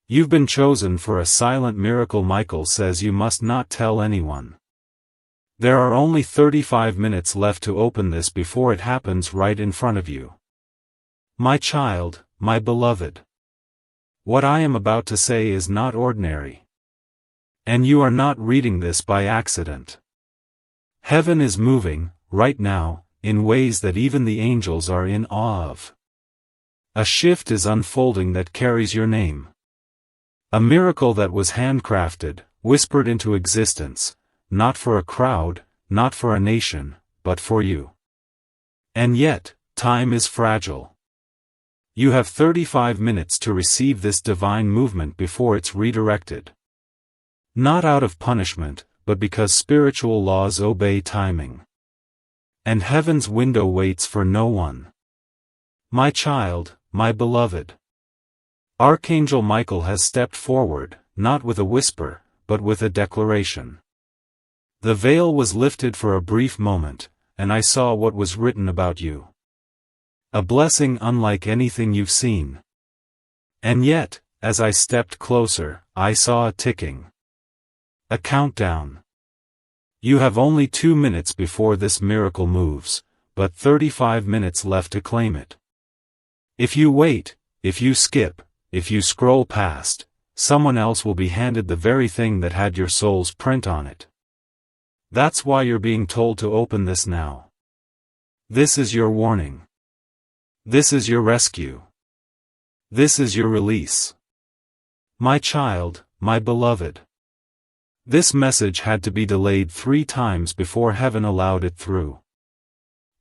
You've been chosen for a silent miracle. Michael says you must not tell anyone. There are only 35 minutes left to open this before it happens right in front of you. My child, my beloved. What I am about to say is not ordinary. And you are not reading this by accident. Heaven is moving, right now, in ways that even the angels are in awe of. A shift is unfolding that carries your name. A miracle that was handcrafted, whispered into existence, not for a crowd, not for a nation, but for you. And yet, time is fragile. You have 35 minutes to receive this divine movement before it's redirected. Not out of punishment, but because spiritual laws obey timing. And heaven's window waits for no one. My child, my beloved. Archangel Michael has stepped forward, not with a whisper, but with a declaration. The veil was lifted for a brief moment, and I saw what was written about you. A blessing unlike anything you've seen. And yet, as I stepped closer, I saw a ticking. A countdown. You have only 2 minutes before this miracle moves, but 35 minutes left to claim it. If you wait, if you skip, if you scroll past, someone else will be handed the very thing that had your soul's print on it. That's why you're being told to open this now. This is your warning. This is your rescue. This is your release. My child, my beloved. This message had to be delayed 3 times before heaven allowed it through.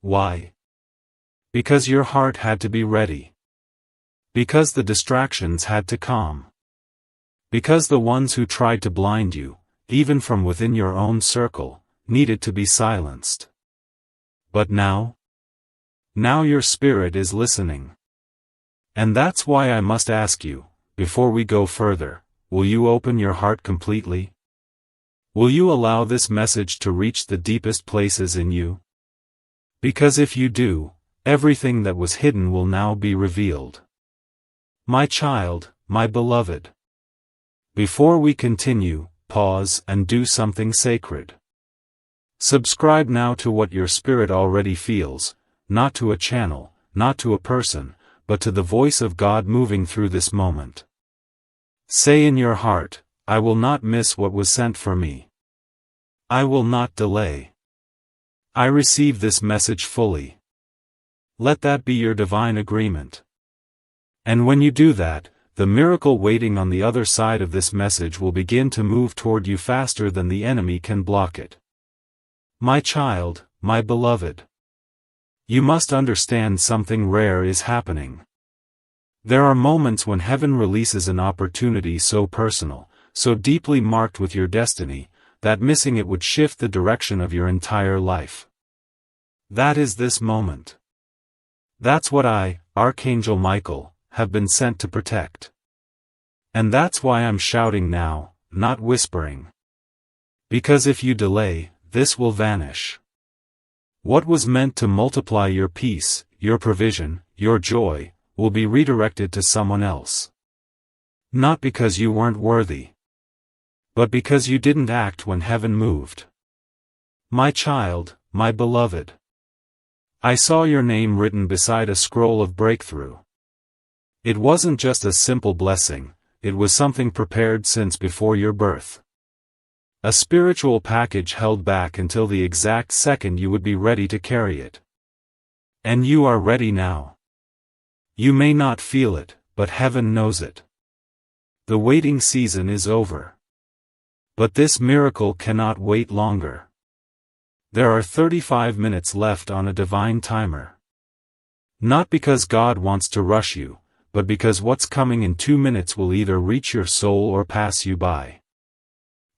Why? Because your heart had to be ready. Because the distractions had to calm. Because the ones who tried to blind you, even from within your own circle, needed to be silenced. But now? Now your spirit is listening. And that's why I must ask you, before we go further, will you open your heart completely? Will you allow this message to reach the deepest places in you? Because if you do, everything that was hidden will now be revealed. My child, my beloved. Before we continue, pause and do something sacred. Subscribe now to what your spirit already feels, not to a channel, not to a person, but to the voice of God moving through this moment. Say in your heart, I will not miss what was sent for me. I will not delay. I receive this message fully. Let that be your divine agreement. And when you do that, the miracle waiting on the other side of this message will begin to move toward you faster than the enemy can block it. My child, my beloved. You must understand something rare is happening. There are moments when heaven releases an opportunity so personal, so deeply marked with your destiny, that missing it would shift the direction of your entire life. That is this moment. That's what I, Archangel Michael, have been sent to protect. And that's why I'm shouting now, not whispering. Because if you delay, this will vanish. What was meant to multiply your peace, your provision, your joy, will be redirected to someone else. Not because you weren't worthy, but because you didn't act when heaven moved. My child, my beloved. I saw your name written beside a scroll of breakthrough. It wasn't just a simple blessing, it was something prepared since before your birth. A spiritual package held back until the exact second you would be ready to carry it. And you are ready now. You may not feel it, but heaven knows it. The waiting season is over. But this miracle cannot wait longer. There are 35 minutes left on a divine timer. Not because God wants to rush you, but because what's coming in 2 minutes will either reach your soul or pass you by.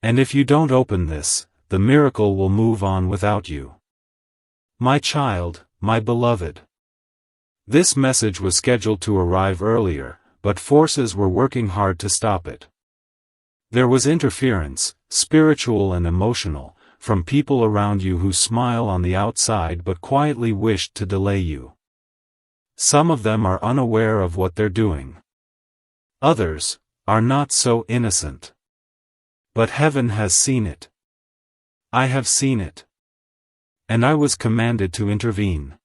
And if you don't open this, the miracle will move on without you. My child, my beloved. This message was scheduled to arrive earlier, but forces were working hard to stop it. There was interference, spiritual and emotional, from people around you who smile on the outside but quietly wished to delay you. Some of them are unaware of what they're doing. Others are not so innocent. But heaven has seen it. I have seen it. And I was commanded to intervene.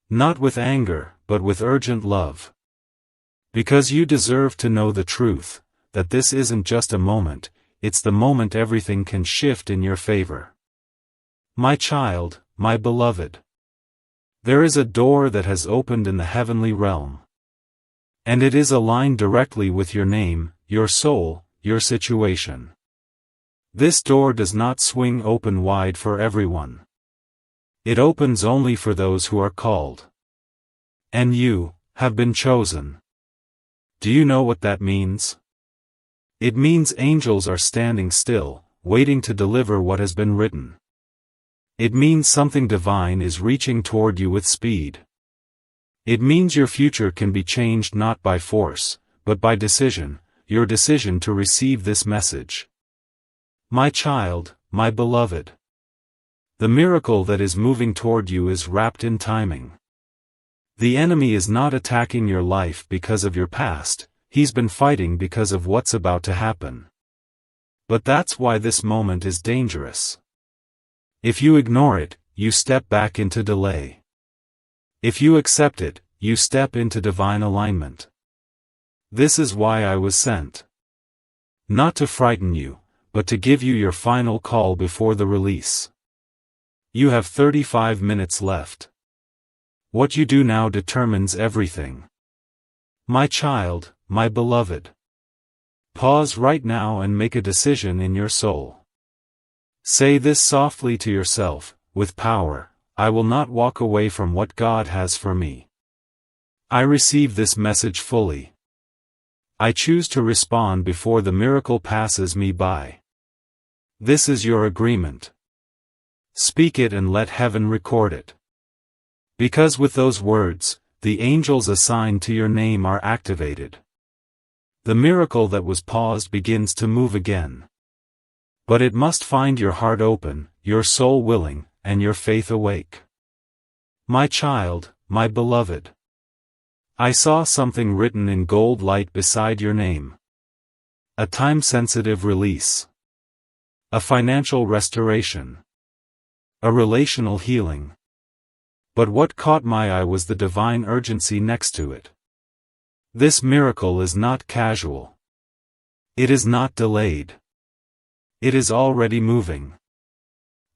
Not with anger, but with urgent love. Because you deserve to know the truth, that this isn't just a moment, it's the moment everything can shift in your favor. My child, my beloved. There is a door that has opened in the heavenly realm. And it is aligned directly with your name, your soul, your situation. This door does not swing open wide for everyone. It opens only for those who are called. And you have been chosen. Do you know what that means? It means angels are standing still, waiting to deliver what has been written. It means something divine is reaching toward you with speed. It means your future can be changed not by force, but by decision, your decision to receive this message. My child, my beloved. The miracle that is moving toward you is wrapped in timing. The enemy is not attacking your life because of your past, he's been fighting because of what's about to happen. But that's why this moment is dangerous. If you ignore it, you step back into delay. If you accept it, you step into divine alignment. This is why I was sent. Not to frighten you, but to give you your final call before the release. You have 35 minutes left. What you do now determines everything. My child, my beloved. Pause right now and make a decision in your soul. Say this softly to yourself, with power, I will not walk away from what God has for me. I receive this message fully. I choose to respond before the miracle passes me by. This is your agreement. Speak it and let heaven record it. Because with those words, the angels assigned to your name are activated. The miracle that was paused begins to move again. But it must find your heart open, your soul willing, and your faith awake. My child, my beloved. I saw something written in gold light beside your name. A time-sensitive release. A financial restoration. A relational healing. But what caught my eye was the divine urgency next to it. This miracle is not casual. It is not delayed. It is already moving.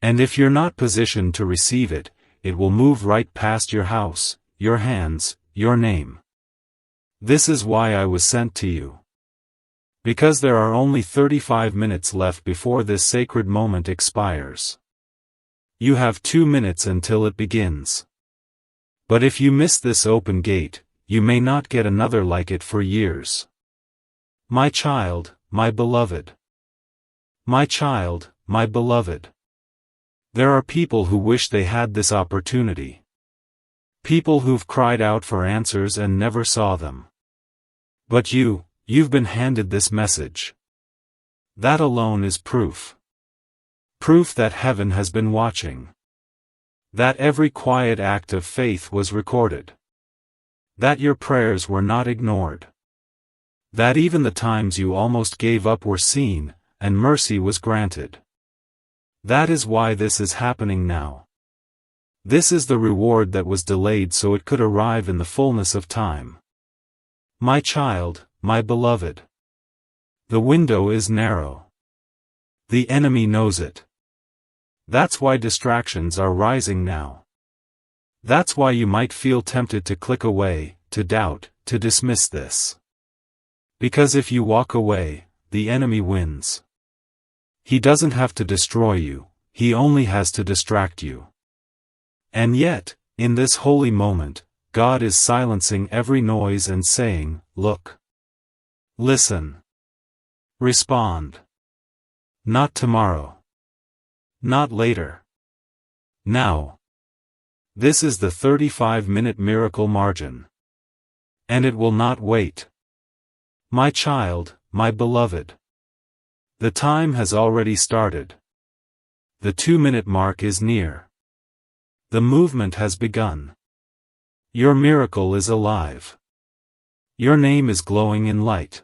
And if you're not positioned to receive it, it will move right past your house, your hands, your name. This is why I was sent to you. Because there are only 35 minutes left before this sacred moment expires. You have 2 minutes until it begins. But if you miss this open gate, you may not get another like it for years. My child, my beloved. My child, my beloved. There are people who wish they had this opportunity. People who've cried out for answers and never saw them. But you've been handed this message. That alone is proof. Proof that heaven has been watching. That every quiet act of faith was recorded. That your prayers were not ignored. That even the times you almost gave up were seen, and mercy was granted. That is why this is happening now. This is the reward that was delayed so it could arrive in the fullness of time. My child, my beloved. The window is narrow. The enemy knows it. That's why distractions are rising now. That's why you might feel tempted to click away, to doubt, to dismiss this. Because if you walk away, the enemy wins. He doesn't have to destroy you, he only has to distract you. And yet, in this holy moment, God is silencing every noise and saying, look. Listen. Respond. Not tomorrow. Not later. Now. This is the 35-minute miracle margin. And it will not wait. My child, my beloved. The time has already started. The 2-minute mark is near. The movement has begun. Your miracle is alive. Your name is glowing in light.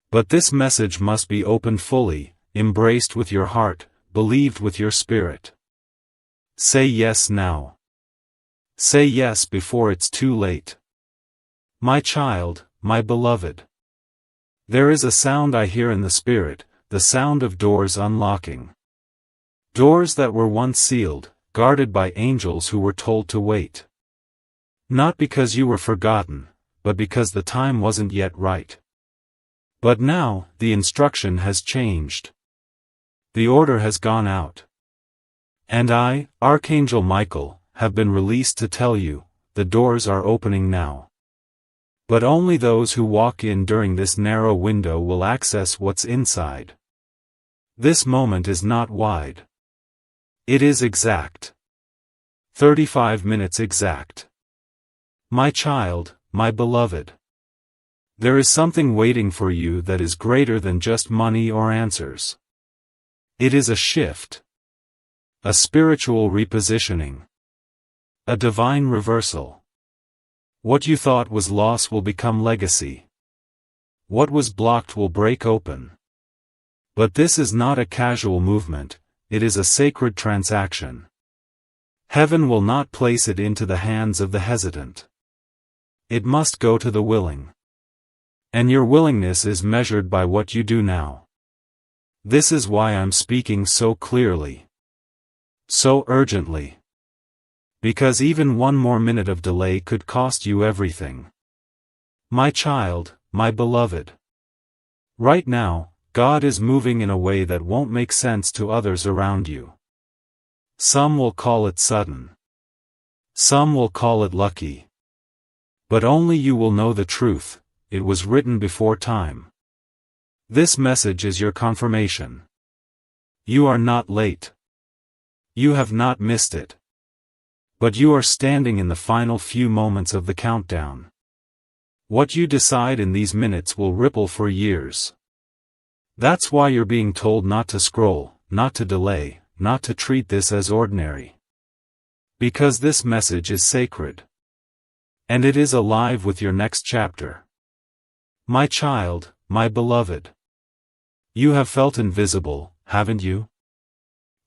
But this message must be opened fully, embraced with your heart, believed with your spirit. Say yes now. Say yes before it's too late. My child, my beloved. There is a sound I hear in the spirit, the sound of doors unlocking. Doors that were once sealed, guarded by angels who were told to wait. Not because you were forgotten, but because the time wasn't yet right. But now, the instruction has changed. The order has gone out. And I, Archangel Michael, have been released to tell you, the doors are opening now. But only those who walk in during this narrow window will access what's inside. This moment is not wide. It is exact. 35 minutes exact. My child, my beloved. There is something waiting for you that is greater than just money or answers. It is a shift. A spiritual repositioning. A divine reversal. What you thought was loss will become legacy. What was blocked will break open. But this is not a casual movement, it is a sacred transaction. Heaven will not place it into the hands of the hesitant. It must go to the willing. And your willingness is measured by what you do now. This is why I'm speaking so clearly. So urgently. Because even one more minute of delay could cost you everything. My child, my beloved. Right now, God is moving in a way that won't make sense to others around you. Some will call it sudden. Some will call it lucky. But only you will know the truth, it was written before time. This message is your confirmation. You are not late. You have not missed it. But you are standing in the final few moments of the countdown. What you decide in these minutes will ripple for years. That's why you're being told not to scroll, not to delay, not to treat this as ordinary. Because this message is sacred. And it is alive with your next chapter. My child, my beloved. You have felt invisible, haven't you?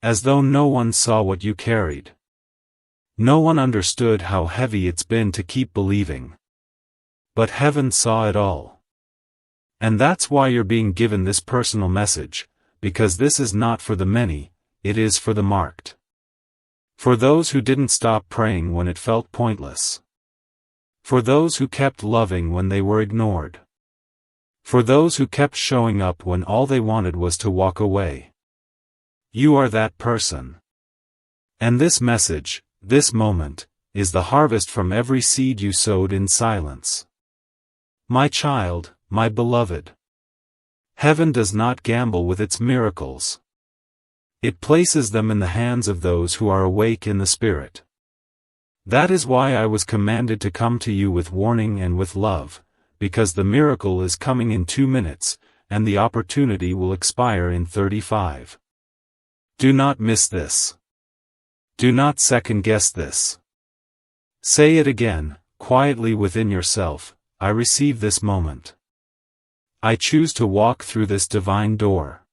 As though no one saw what you carried. No one understood how heavy it's been to keep believing. But heaven saw it all. And that's why you're being given this personal message, because this is not for the many, it is for the marked. For those who didn't stop praying when it felt pointless. For those who kept loving when they were ignored. For those who kept showing up when all they wanted was to walk away. You are that person. And this message, this moment, is the harvest from every seed you sowed in silence. My child, my beloved. Heaven does not gamble with its miracles. It places them in the hands of those who are awake in the Spirit. That is why I was commanded to come to you with warning and with love, because the miracle is coming in 2 minutes, and the opportunity will expire in 35. Do not miss this. Do not second-guess this. Say it again, quietly within yourself, I receive this moment. I choose to walk through this divine door.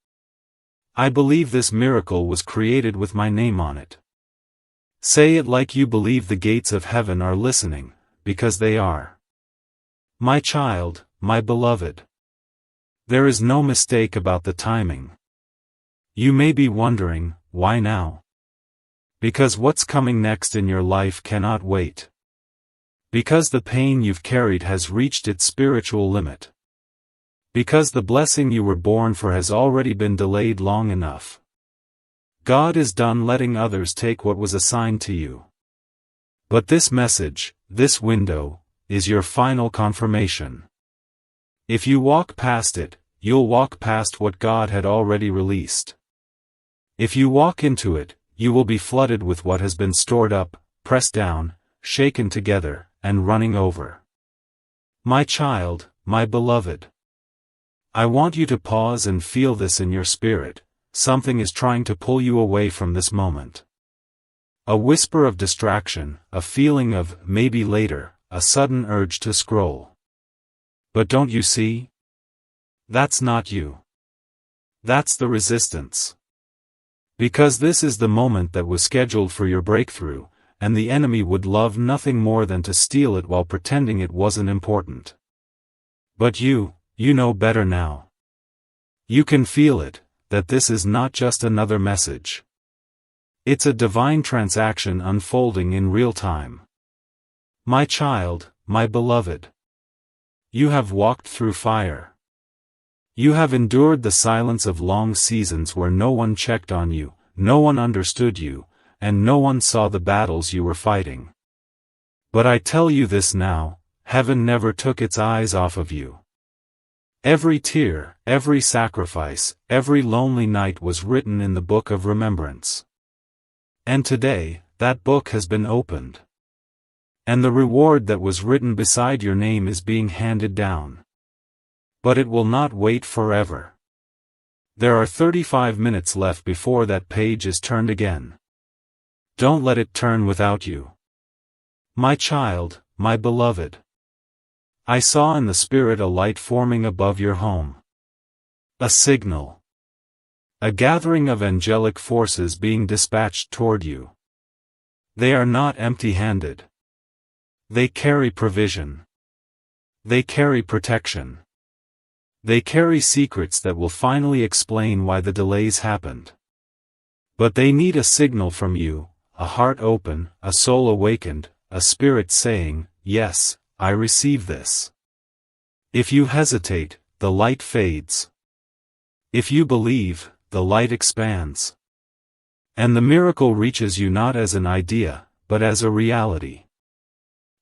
I believe this miracle was created with my name on it. Say it like you believe the gates of heaven are listening, because they are. My child, my beloved. There is no mistake about the timing. You may be wondering, why now? Because what's coming next in your life cannot wait. Because the pain you've carried has reached its spiritual limit. Because the blessing you were born for has already been delayed long enough. God is done letting others take what was assigned to you. But this message, this window, is your final confirmation. If you walk past it, you'll walk past what God had already released. If you walk into it, you will be flooded with what has been stored up, pressed down, shaken together, and running over. My child, my beloved. I want you to pause and feel this in your spirit. Something is trying to pull you away from this moment. A whisper of distraction, a feeling of maybe later, a sudden urge to scroll. But don't you see? That's not you. That's the resistance. Because this is the moment that was scheduled for your breakthrough, and the enemy would love nothing more than to steal it while pretending it wasn't important. But you know better now. You can feel it, that this is not just another message. It's a divine transaction unfolding in real time. My child, my beloved. You have walked through fire. You have endured the silence of long seasons where no one checked on you, no one understood you, and no one saw the battles you were fighting. But I tell you this now, heaven never took its eyes off of you. Every tear, every sacrifice, every lonely night was written in the book of remembrance. And today, that book has been opened. And the reward that was written beside your name is being handed down. But it will not wait forever. There are 35 minutes left before that page is turned again. Don't let it turn without you. My child, my beloved. I saw in the spirit a light forming above your home. A signal. A gathering of angelic forces being dispatched toward you. They are not empty-handed. They carry provision. They carry protection. They carry secrets that will finally explain why the delays happened. But they need a signal from you, a heart open, a soul awakened, a spirit saying, "Yes, I receive this." If you hesitate, the light fades. If you believe, the light expands. And the miracle reaches you not as an idea, but as a reality.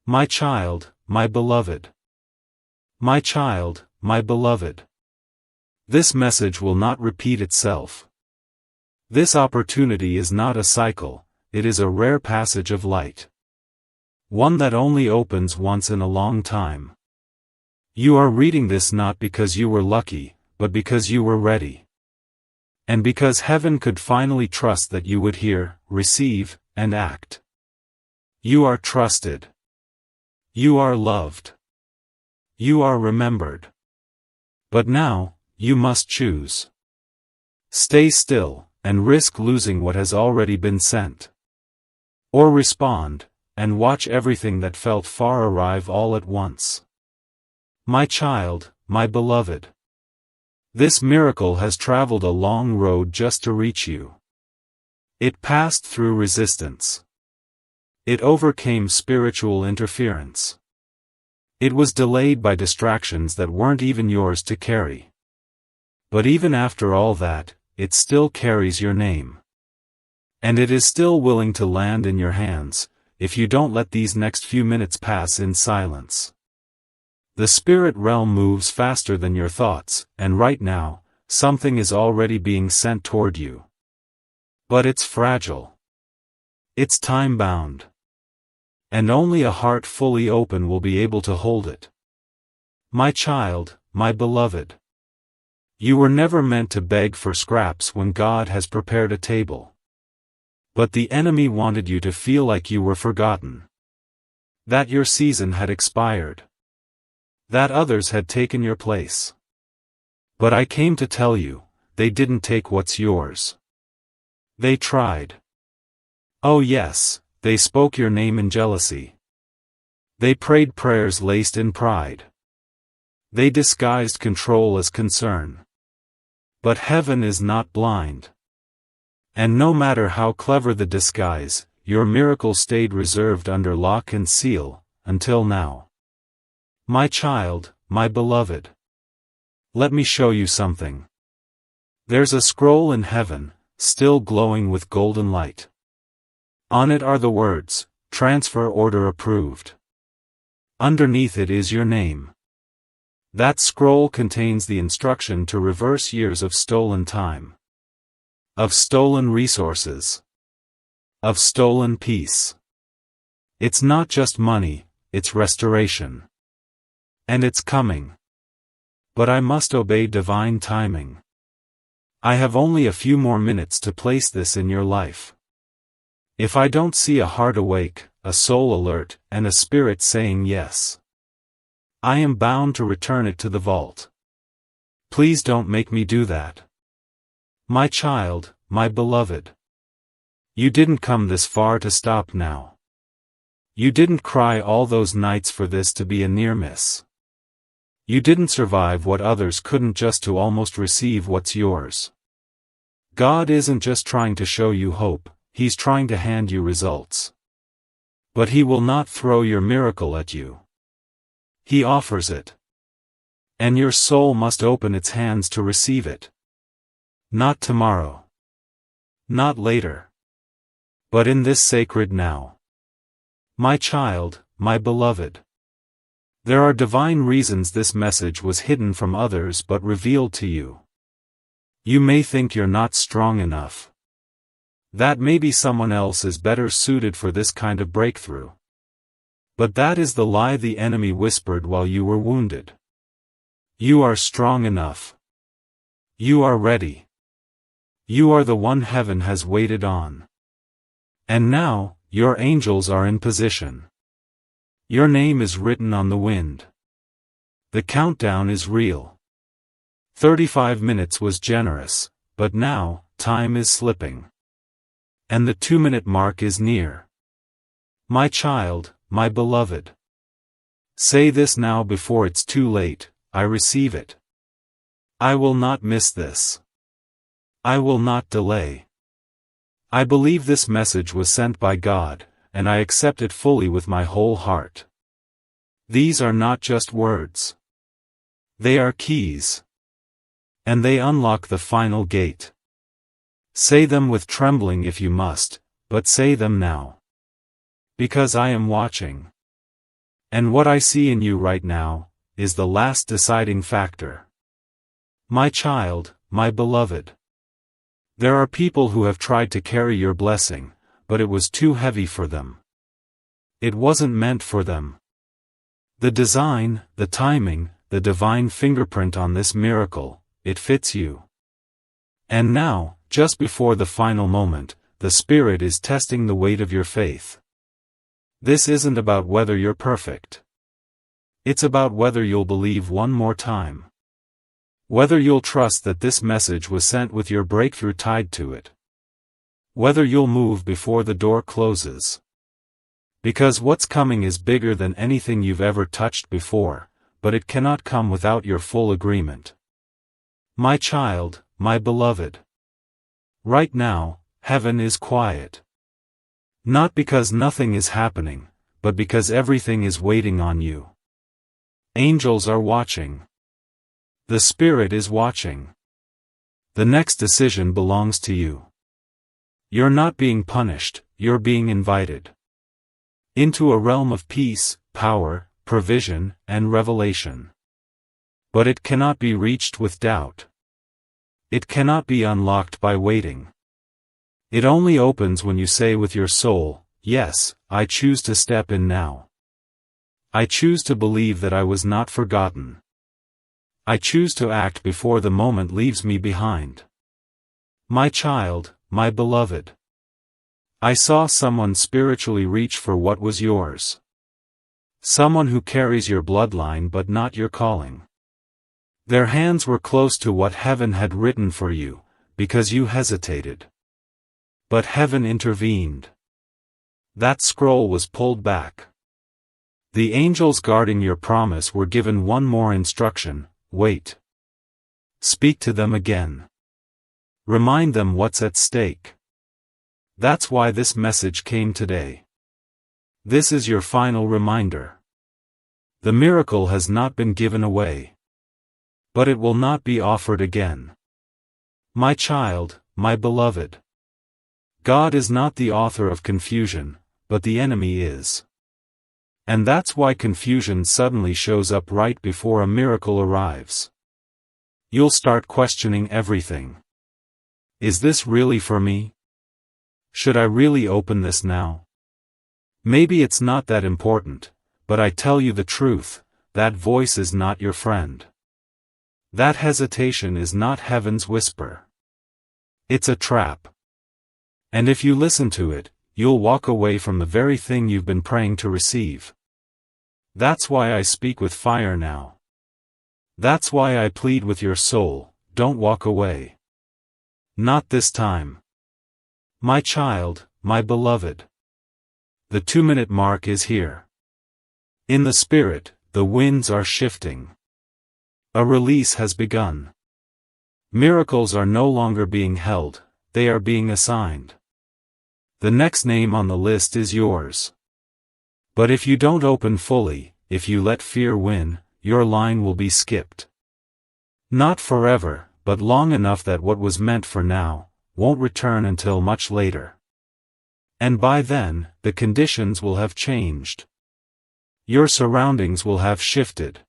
My child, my beloved. My child, my beloved. This message will not repeat itself. This opportunity is not a cycle, it is a rare passage of light. One that only opens once in a long time. You are reading this not because you were lucky, but because you were ready. And because heaven could finally trust that you would hear, receive, and act. You are trusted. You are loved. You are remembered. But now, you must choose. Stay still, and risk losing what has already been sent. Or respond, and watch everything that felt far arrive all at once. My child, my beloved. This miracle has traveled a long road just to reach you. It passed through resistance. It overcame spiritual interference. It was delayed by distractions that weren't even yours to carry. But even after all that, it still carries your name. And it is still willing to land in your hands, if you don't let these next few minutes pass in silence. The spirit realm moves faster than your thoughts, and right now, something is already being sent toward you. But it's fragile. It's time-bound. And only a heart fully open will be able to hold it. My child, my beloved. You were never meant to beg for scraps when God has prepared a table. But the enemy wanted you to feel like you were forgotten. That your season had expired. That others had taken your place. But I came to tell you, they didn't take what's yours. They tried. Oh yes, they spoke your name in jealousy. They prayed prayers laced in pride. They disguised control as concern. But heaven is not blind. And no matter how clever the disguise, your miracle stayed reserved under lock and seal, until now. My child, my beloved. Let me show you something. There's a scroll in heaven, still glowing with golden light. On it are the words, "Transfer order approved." Underneath it is your name. That scroll contains the instruction to reverse years of stolen time. Of stolen resources. Of stolen peace. It's not just money, it's restoration. And it's coming. But I must obey divine timing. I have only a few more minutes to place this in your life. If I don't see a heart awake, a soul alert, and a spirit saying yes, I am bound to return it to the vault. Please don't make me do that. My child, my beloved. You didn't come this far to stop now. You didn't cry all those nights for this to be a near miss. You didn't survive what others couldn't just to almost receive what's yours. God isn't just trying to show you hope, He's trying to hand you results. But He will not throw your miracle at you. He offers it. And your soul must open its hands to receive it. Not tomorrow. Not later. But in this sacred now. My child, my beloved. There are divine reasons this message was hidden from others but revealed to you. You may think you're not strong enough. That maybe someone else is better suited for this kind of breakthrough. But that is the lie the enemy whispered while you were wounded. You are strong enough. You are ready. You are the one heaven has waited on. And now, your angels are in position. Your name is written on the wind. The countdown is real. 35 minutes was generous, but now, time is slipping. And the 2-minute mark is near. My child, my beloved. Say this now before it's too late, I receive it. I will not miss this. I will not delay. I believe this message was sent by God, and I accept it fully with my whole heart. These are not just words. They are keys. And they unlock the final gate. Say them with trembling if you must, but say them now. Because I am watching. And what I see in you right now is the last deciding factor. My child, my beloved. There are people who have tried to carry your blessing, but it was too heavy for them. It wasn't meant for them. The design, the timing, the divine fingerprint on this miracle, it fits you. And now, just before the final moment, the Spirit is testing the weight of your faith. This isn't about whether you're perfect. It's about whether you'll believe one more time. Whether you'll trust that this message was sent with your breakthrough tied to it. Whether you'll move before the door closes. Because what's coming is bigger than anything you've ever touched before, but it cannot come without your full agreement. My child, my beloved. Right now, heaven is quiet. Not because nothing is happening, but because everything is waiting on you. Angels are watching. The Spirit is watching. The next decision belongs to you. You're not being punished, you're being invited. Into a realm of peace, power, provision, and revelation. But it cannot be reached with doubt. It cannot be unlocked by waiting. It only opens when you say with your soul, yes, I choose to step in now. I choose to believe that I was not forgotten. I choose to act before the moment leaves me behind. My child, my beloved. I saw someone spiritually reach for what was yours. Someone who carries your bloodline but not your calling. Their hands were close to what heaven had written for you, because you hesitated. But heaven intervened. That scroll was pulled back. The angels guarding your promise were given one more instruction: wait. Speak to them again. Remind them what's at stake. That's why this message came today. This is your final reminder. The miracle has not been given away. But it will not be offered again. My child, my beloved. God is not the author of confusion, but the enemy is. And that's why confusion suddenly shows up right before a miracle arrives. You'll start questioning everything. Is this really for me? Should I really open this now? Maybe it's not that important, but I tell you the truth, that voice is not your friend. That hesitation is not heaven's whisper. It's a trap. And if you listen to it, you'll walk away from the very thing you've been praying to receive. That's why I speak with fire now. That's why I plead with your soul, don't walk away. Not this time. My child, my beloved. The 2-minute mark is here. In the spirit, the winds are shifting. A release has begun. Miracles are no longer being held, they are being assigned. The next name on the list is yours. But if you don't open fully, if you let fear win, your line will be skipped. Not forever, but long enough that what was meant for now won't return until much later. And by then, the conditions will have changed. Your surroundings will have shifted.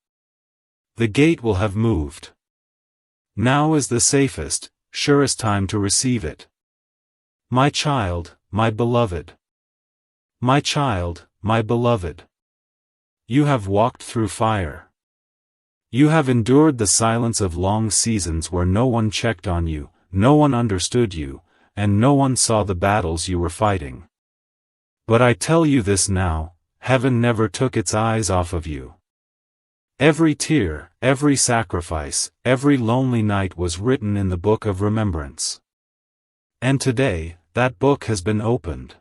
The gate will have moved. Now is the safest, surest time to receive it. My child, my beloved. My child, my beloved. You have walked through fire. You have endured the silence of long seasons where no one checked on you, no one understood you, and no one saw the battles you were fighting. But I tell you this now, heaven never took its eyes off of you. Every tear, every sacrifice, every lonely night was written in the book of remembrance. And today, that book has been opened.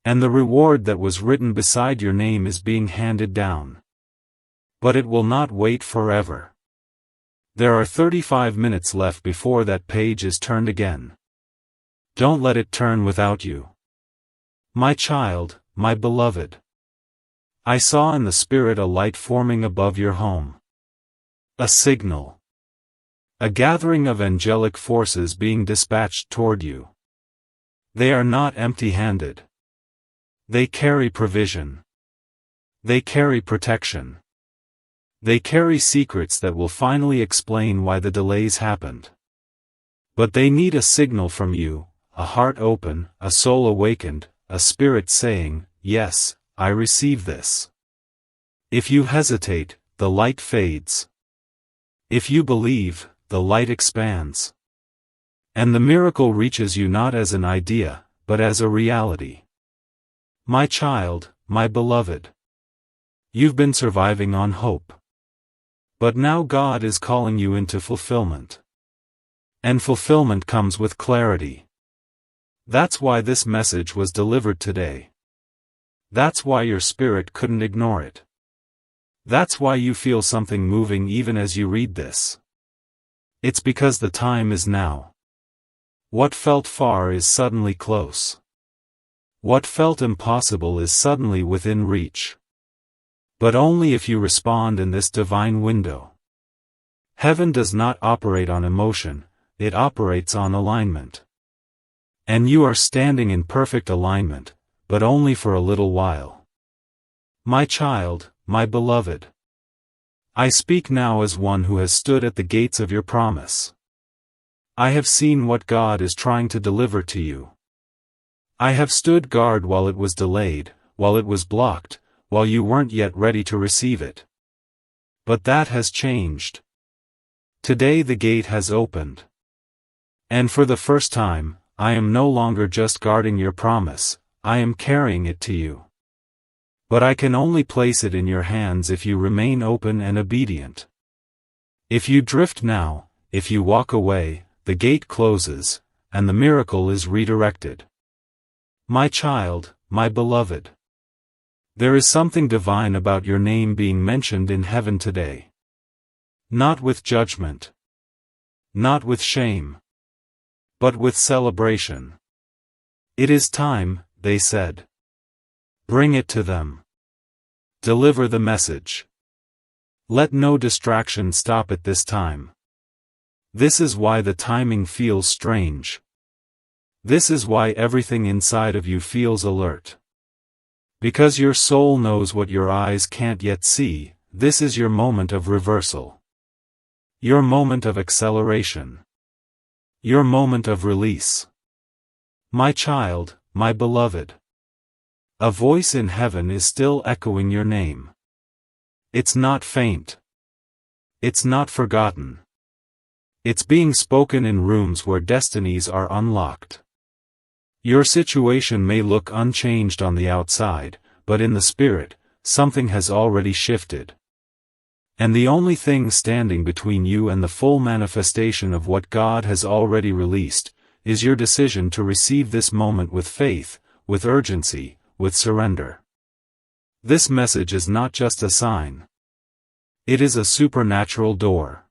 And the reward that was written beside your name is being handed down. But it will not wait forever. There are 35 minutes left before that page is turned again. Don't let it turn without you. My child, my beloved. I saw in the spirit a light forming above your home. A signal. A gathering of angelic forces being dispatched toward you. They are not empty-handed. They carry provision. They carry protection. They carry secrets that will finally explain why the delays happened. But they need a signal from you, a heart open, a soul awakened, a spirit saying, yes, I receive this. If you hesitate, the light fades. If you believe, the light expands. And the miracle reaches you not as an idea, but as a reality. My child, my beloved. You've been surviving on hope. But now God is calling you into fulfillment. And fulfillment comes with clarity. That's why this message was delivered today. That's why your spirit couldn't ignore it. That's why you feel something moving even as you read this. It's because the time is now. What felt far is suddenly close. What felt impossible is suddenly within reach. But only if you respond in this divine window. Heaven does not operate on emotion, it operates on alignment. And you are standing in perfect alignment, but only for a little while. My child, my beloved. I speak now as one who has stood at the gates of your promise. I have seen what God is trying to deliver to you. I have stood guard while it was delayed, while it was blocked, while you weren't yet ready to receive it. But that has changed. Today the gate has opened. And for the first time, I am no longer just guarding your promise, I am carrying it to you. But I can only place it in your hands if you remain open and obedient. If you drift now, if you walk away, the gate closes, and the miracle is redirected. My child, my beloved. There is something divine about your name being mentioned in heaven today. Not with judgment. Not with shame. But with celebration. It is time, they said. Bring it to them. Deliver the message. Let no distraction stop it this time. This is why the timing feels strange. This is why everything inside of you feels alert. Because your soul knows what your eyes can't yet see, this is your moment of reversal. Your moment of acceleration. Your moment of release. My child, my beloved. A voice in heaven is still echoing your name. It's not faint. It's not forgotten. It's being spoken in rooms where destinies are unlocked. Your situation may look unchanged on the outside, but in the spirit, something has already shifted. And the only thing standing between you and the full manifestation of what God has already released, is your decision to receive this moment with faith, with urgency, with surrender. This message is not just a sign. It is a supernatural door.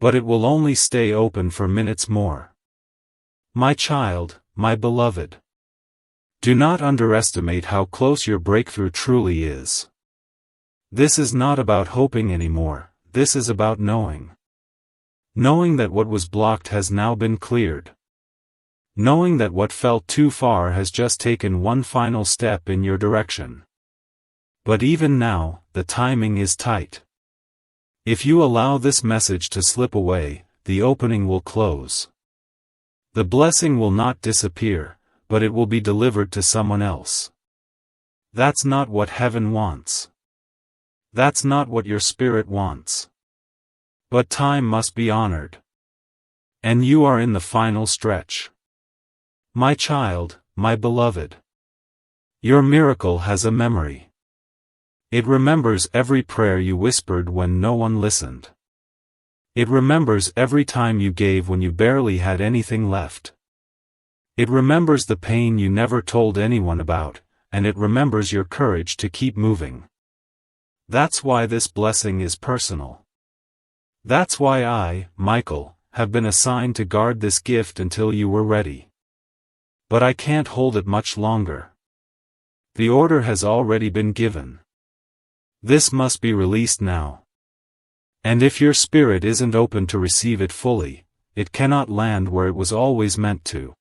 But it will only stay open for minutes more. My child, my beloved. Do not underestimate how close your breakthrough truly is. This is not about hoping anymore, this is about knowing. Knowing that what was blocked has now been cleared. Knowing that what felt too far has just taken one final step in your direction. But even now, the timing is tight. If you allow this message to slip away, the opening will close. The blessing will not disappear, but it will be delivered to someone else. That's not what heaven wants. That's not what your spirit wants. But time must be honored. And you are in the final stretch. My child, my beloved. Your miracle has a memory. It remembers every prayer you whispered when no one listened. It remembers every time you gave when you barely had anything left. It remembers the pain you never told anyone about, and it remembers your courage to keep moving. That's why this blessing is personal. That's why I, Michael, have been assigned to guard this gift until you were ready. But I can't hold it much longer. The order has already been given. This must be released now. And if your spirit isn't open to receive it fully, it cannot land where it was always meant to.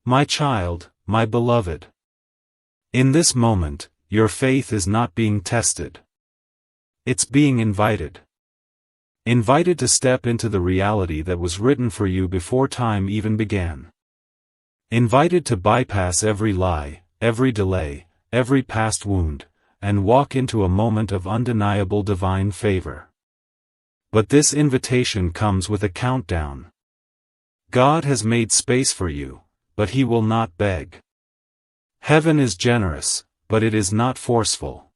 My child, my beloved. In this moment, your faith is not being tested. It's being invited. Invited to step into the reality that was written for you before time even began. Invited to bypass every lie, every delay, every past wound, and walk into a moment of undeniable divine favor. But this invitation comes with a countdown. God has made space for you, but He will not beg. Heaven is generous, but it is not forceful.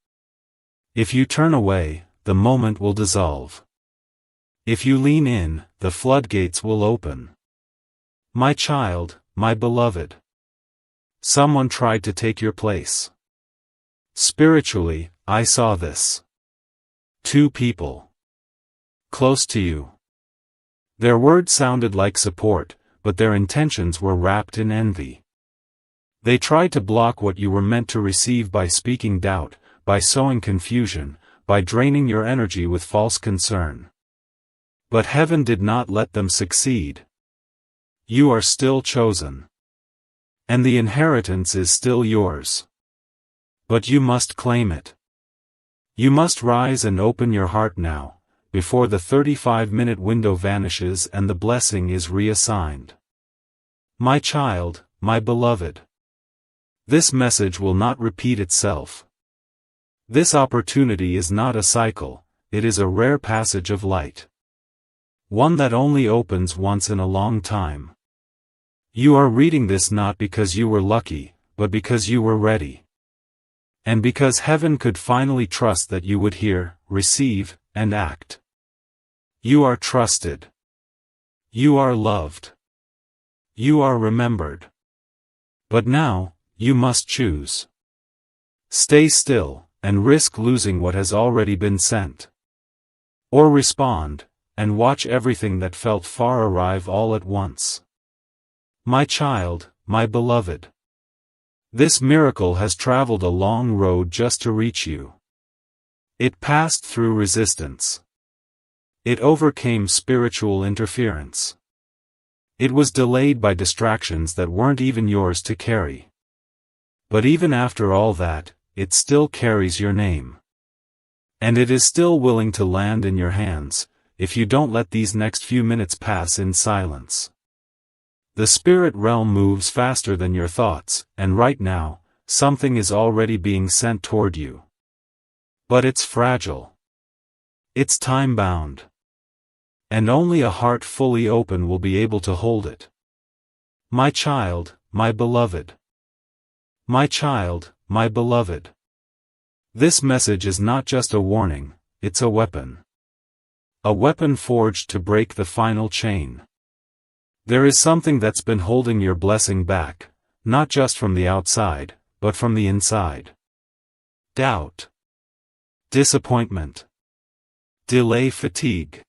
If you turn away, the moment will dissolve. If you lean in, the floodgates will open. My child, my beloved. Someone tried to take your place. Spiritually, I saw this. Two people. Close to you. Their words sounded like support, but their intentions were wrapped in envy. They tried to block what you were meant to receive by speaking doubt, by sowing confusion, by draining your energy with false concern. But heaven did not let them succeed. You are still chosen. And the inheritance is still yours. But you must claim it. You must rise and open your heart now, before the 35-minute window vanishes and the blessing is reassigned. My child, my beloved. This message will not repeat itself. This opportunity is not a cycle, it is a rare passage of light. One that only opens once in a long time. You are reading this not because you were lucky, but because you were ready. And because heaven could finally trust that you would hear, receive, and act. You are trusted. You are loved. You are remembered. But now, you must choose. Stay still, and risk losing what has already been sent. Or respond, and watch everything that felt far arrive all at once. My child, my beloved. This miracle has traveled a long road just to reach you. It passed through resistance. It overcame spiritual interference. It was delayed by distractions that weren't even yours to carry. But even after all that, it still carries your name. And it is still willing to land in your hands, if you don't let these next few minutes pass in silence. The spirit realm moves faster than your thoughts, and right now, something is already being sent toward you. But it's fragile. It's time-bound. And only a heart fully open will be able to hold it. My child, my beloved. My child, my beloved. This message is not just a warning, it's a weapon. A weapon forged to break the final chain. There is something that's been holding your blessing back, not just from the outside, but from the inside. Doubt. Disappointment. Delay, fatigue.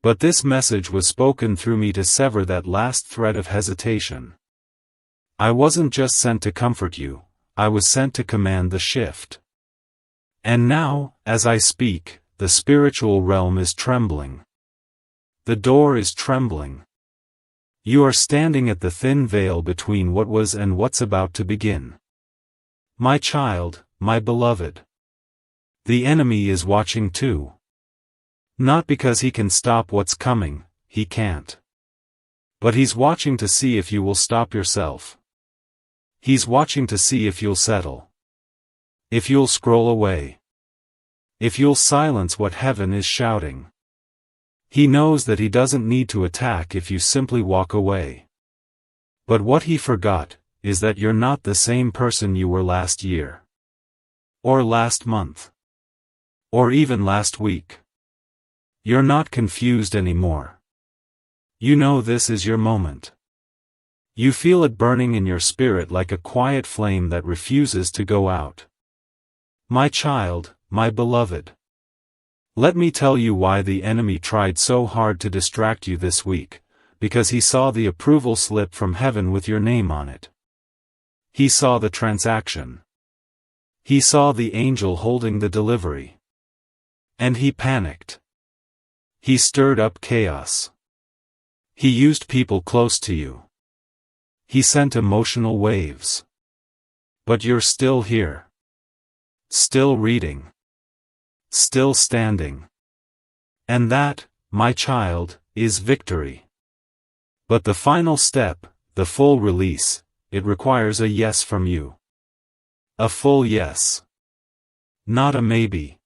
But this message was spoken through me to sever that last thread of hesitation. I wasn't just sent to comfort you, I was sent to command the shift. And now, as I speak, the spiritual realm is trembling. The door is trembling. You are standing at the thin veil between what was and what's about to begin. My child, my beloved. The enemy is watching too. Not because he can stop what's coming, he can't. But he's watching to see if you will stop yourself. He's watching to see if you'll settle. If you'll scroll away. If you'll silence what heaven is shouting. He knows that he doesn't need to attack if you simply walk away. But what he forgot is that you're not the same person you were last year. Or last month. Or even last week. You're not confused anymore. You know this is your moment. You feel it burning in your spirit like a quiet flame that refuses to go out. My child, my beloved. Let me tell you why the enemy tried so hard to distract you this week, because he saw the approval slip from heaven with your name on it. He saw the transaction. He saw the angel holding the delivery. And he panicked. He stirred up chaos. He used people close to you. He sent emotional waves. But you're still here. Still reading. Still standing. And that, my child, is victory. But the final step, the full release, it requires a yes from you. A full yes. Not a maybe.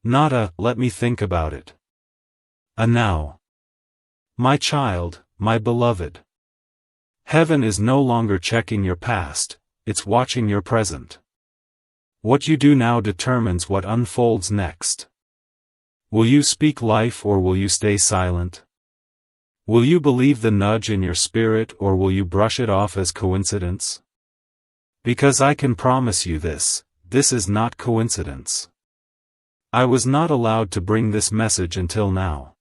Not a, let me think about it. A now. My child, my beloved. Heaven is no longer checking your past, it's watching your present. What you do now determines what unfolds next. Will you speak life or will you stay silent? Will you believe the nudge in your spirit or will you brush it off as coincidence? Because I can promise you this is not coincidence. I was not allowed to bring this message until now.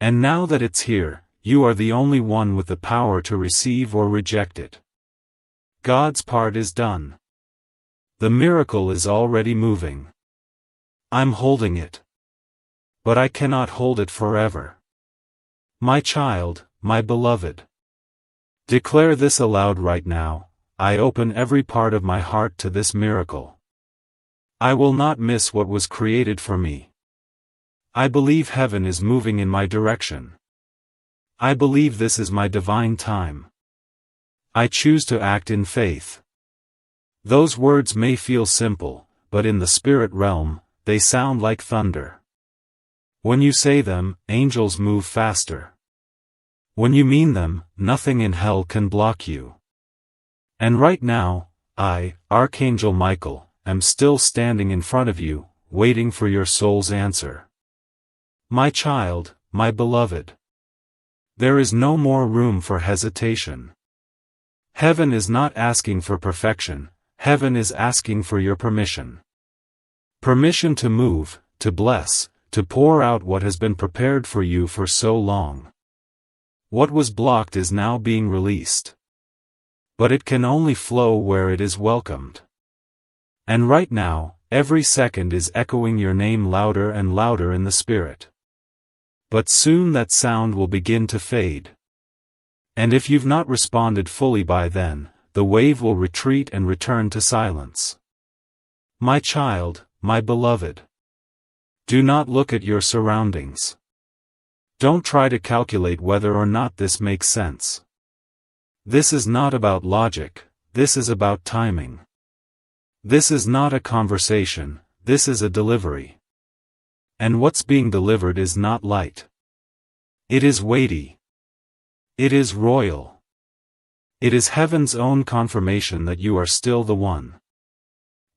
And now that it's here, you are the only one with the power to receive or reject it. God's part is done. The miracle is already moving. I'm holding it. But I cannot hold it forever. My child, my beloved. Declare this aloud right now, I open every part of my heart to this miracle. I will not miss what was created for me. I believe heaven is moving in my direction. I believe this is my divine time. I choose to act in faith. Those words may feel simple, but in the spirit realm, they sound like thunder. When you say them, angels move faster. When you mean them, nothing in hell can block you. And right now, I, Archangel Michael, am still standing in front of you, waiting for your soul's answer. My child, my beloved. There is no more room for hesitation. Heaven is not asking for perfection. Heaven is asking for your permission. Permission to move, to bless, to pour out what has been prepared for you for so long. What was blocked is now being released. But it can only flow where it is welcomed. And right now, every second is echoing your name louder and louder in the spirit. But soon that sound will begin to fade. And if you've not responded fully by then, the wave will retreat and return to silence. My child, my beloved. Do not look at your surroundings. Don't try to calculate whether or not this makes sense. This is not about logic, this is about timing. This is not a conversation, this is a delivery. And what's being delivered is not light. It is weighty. It is royal. It is heaven's own confirmation that you are still the one.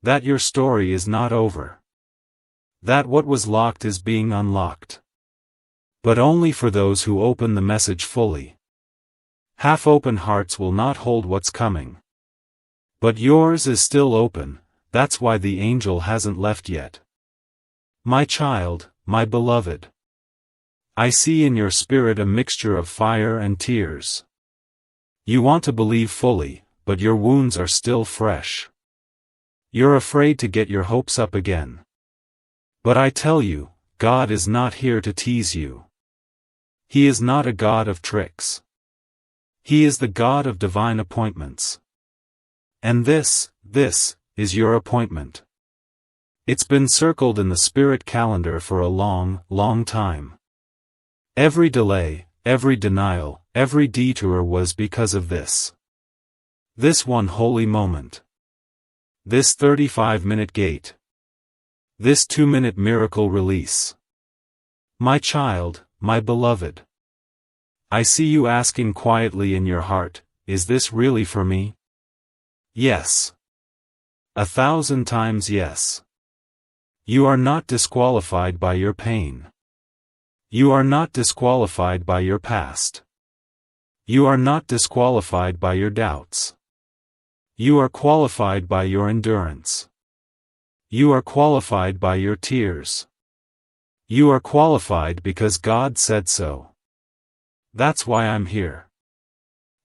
That your story is not over. That what was locked is being unlocked. But only for those who open the message fully. Half-open hearts will not hold what's coming. But yours is still open, that's why the angel hasn't left yet. My child, my beloved. I see in your spirit a mixture of fire and tears. You want to believe fully, but your wounds are still fresh. You're afraid to get your hopes up again. But I tell you, God is not here to tease you. He is not a God of tricks. He is the God of divine appointments. And this is your appointment. It's been circled in the spirit calendar for a long, long time. Every delay, every denial, every detour was because of this. This one holy moment. This 35-minute gate. This 2-minute miracle release. My child, my beloved. I see you asking quietly in your heart, is this really for me? Yes. 1,000 times yes. You are not disqualified by your pain. You are not disqualified by your past. You are not disqualified by your doubts. You are qualified by your endurance. You are qualified by your tears. You are qualified because God said so. That's why I'm here.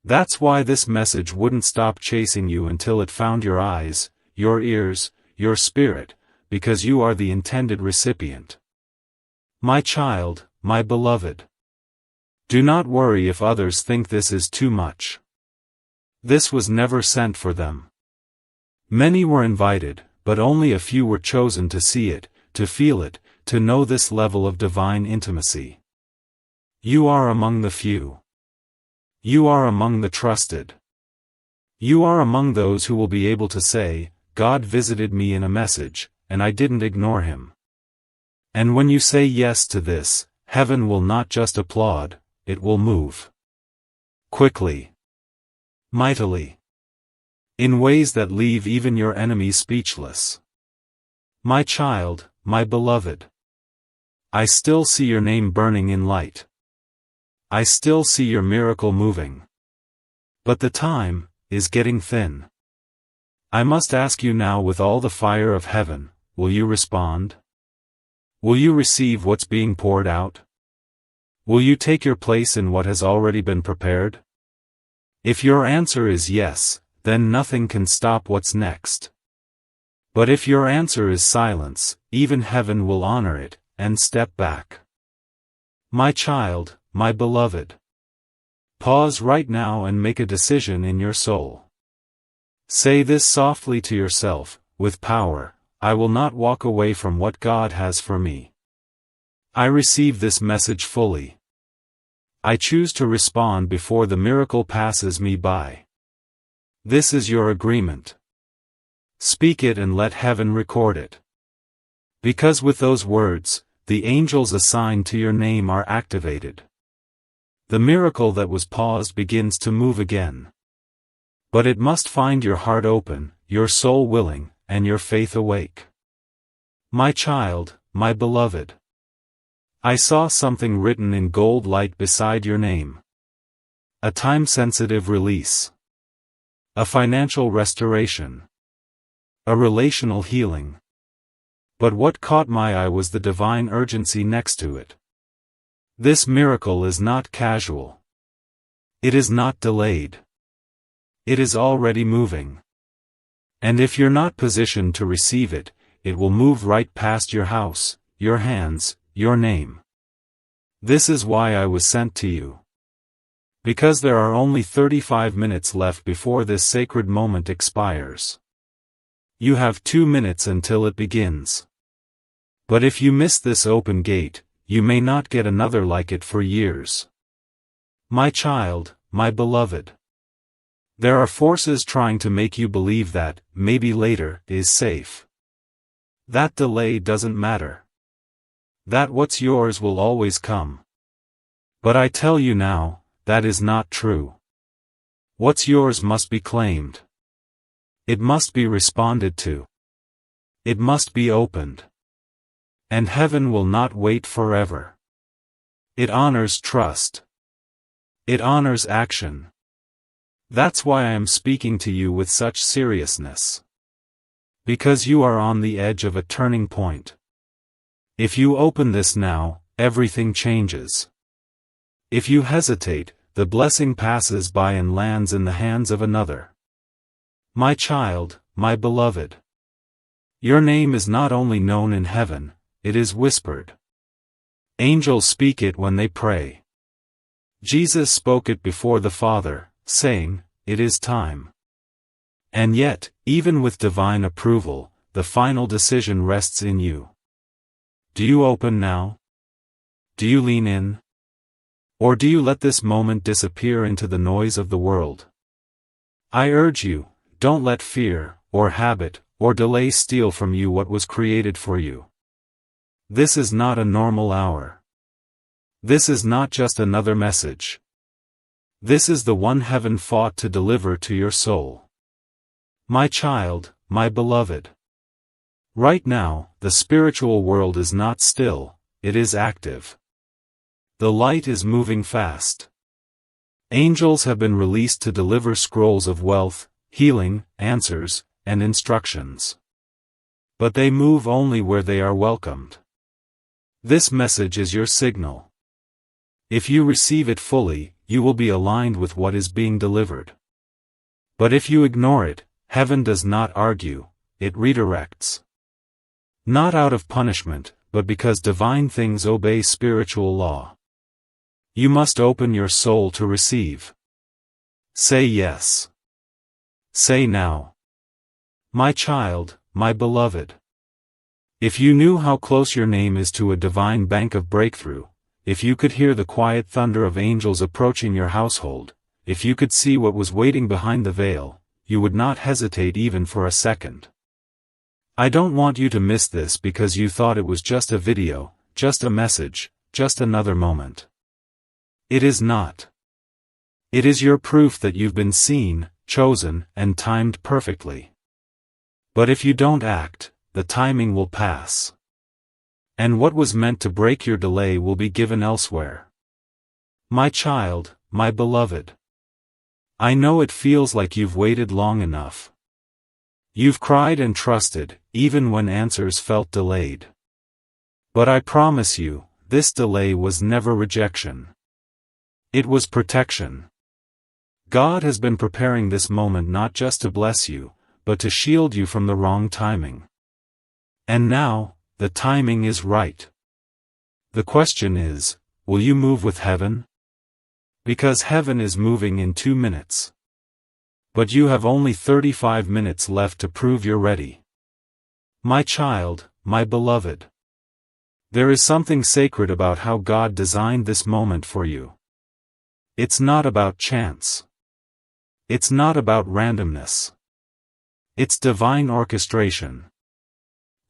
That's why this message wouldn't stop chasing you until it found your eyes, your ears, your spirit, because you are the intended recipient. My child, my beloved. Do not worry if others think this is too much. This was never sent for them. Many were invited, but only a few were chosen to see it, to feel it, to know this level of divine intimacy. You are among the few. You are among the trusted. You are among those who will be able to say, God visited me in a message, and I didn't ignore him. And when you say yes to this, heaven will not just applaud, it will move. Quickly. Mightily. In ways that leave even your enemies speechless. My child, my beloved. I still see your name burning in light. I still see your miracle moving. But the time is getting thin. I must ask you now with all the fire of heaven, will you respond? Will you receive what's being poured out? Will you take your place in what has already been prepared? If your answer is yes, then nothing can stop what's next. But if your answer is silence, even heaven will honor it, and step back. My child, my beloved. Pause right now and make a decision in your soul. Say this softly to yourself, with power, I will not walk away from what God has for me. I receive this message fully. I choose to respond before the miracle passes me by. This is your agreement. Speak it and let heaven record it. Because with those words, the angels assigned to your name are activated. The miracle that was paused begins to move again. But it must find your heart open, your soul willing, and your faith awake. My child, my beloved. I saw something written in gold light beside your name. A time-sensitive release. A financial restoration. A relational healing. But what caught my eye was the divine urgency next to it. This miracle is not casual. It is not delayed. It is already moving. And if you're not positioned to receive it, it will move right past your house, your hands, your name. This is why I was sent to you. Because there are only 35 minutes left before this sacred moment expires. You have 2 minutes until it begins. But if you miss this open gate, you may not get another like it for years. My child, my beloved. There are forces trying to make you believe that, maybe later, is safe. That delay doesn't matter. That what's yours will always come. But I tell you now, that is not true. What's yours must be claimed. It must be responded to. It must be opened. And heaven will not wait forever. It honors trust. It honors action. That's why I am speaking to you with such seriousness. Because you are on the edge of a turning point. If you open this now, everything changes. If you hesitate, the blessing passes by and lands in the hands of another. My child, my beloved. Your name is not only known in heaven, it is whispered. Angels speak it when they pray. Jesus spoke it before the Father, saying, "It is time." And yet, even with divine approval, the final decision rests in you. Do you open now? Do you lean in? Or do you let this moment disappear into the noise of the world? I urge you, don't let fear, or habit, or delay steal from you what was created for you. This is not a normal hour. This is not just another message. This is the one heaven fought to deliver to your soul. My child, my beloved. Right now, the spiritual world is not still, it is active. The light is moving fast. Angels have been released to deliver scrolls of wealth, healing, answers, and instructions. But they move only where they are welcomed. This message is your signal. If you receive it fully, you will be aligned with what is being delivered. But if you ignore it, heaven does not argue, it redirects. Not out of punishment, but because divine things obey spiritual law. You must open your soul to receive. Say yes. Say now. My child, my beloved. If you knew how close your name is to a divine bank of breakthrough, if you could hear the quiet thunder of angels approaching your household, if you could see what was waiting behind the veil, you would not hesitate even for a second. I don't want you to miss this because you thought it was just a video, just a message, just another moment. It is not. It is your proof that you've been seen, chosen, and timed perfectly. But if you don't act, the timing will pass. And what was meant to break your delay will be given elsewhere. My child, my beloved. I know it feels like you've waited long enough. You've cried and trusted, even when answers felt delayed. But I promise you, this delay was never rejection. It was protection. God has been preparing this moment not just to bless you, but to shield you from the wrong timing. And now, the timing is right. The question is, will you move with heaven? Because heaven is moving in 2 minutes. But you have only 35 minutes left to prove you're ready. My child, my beloved. There is something sacred about how God designed this moment for you. It's not about chance. It's not about randomness. It's divine orchestration.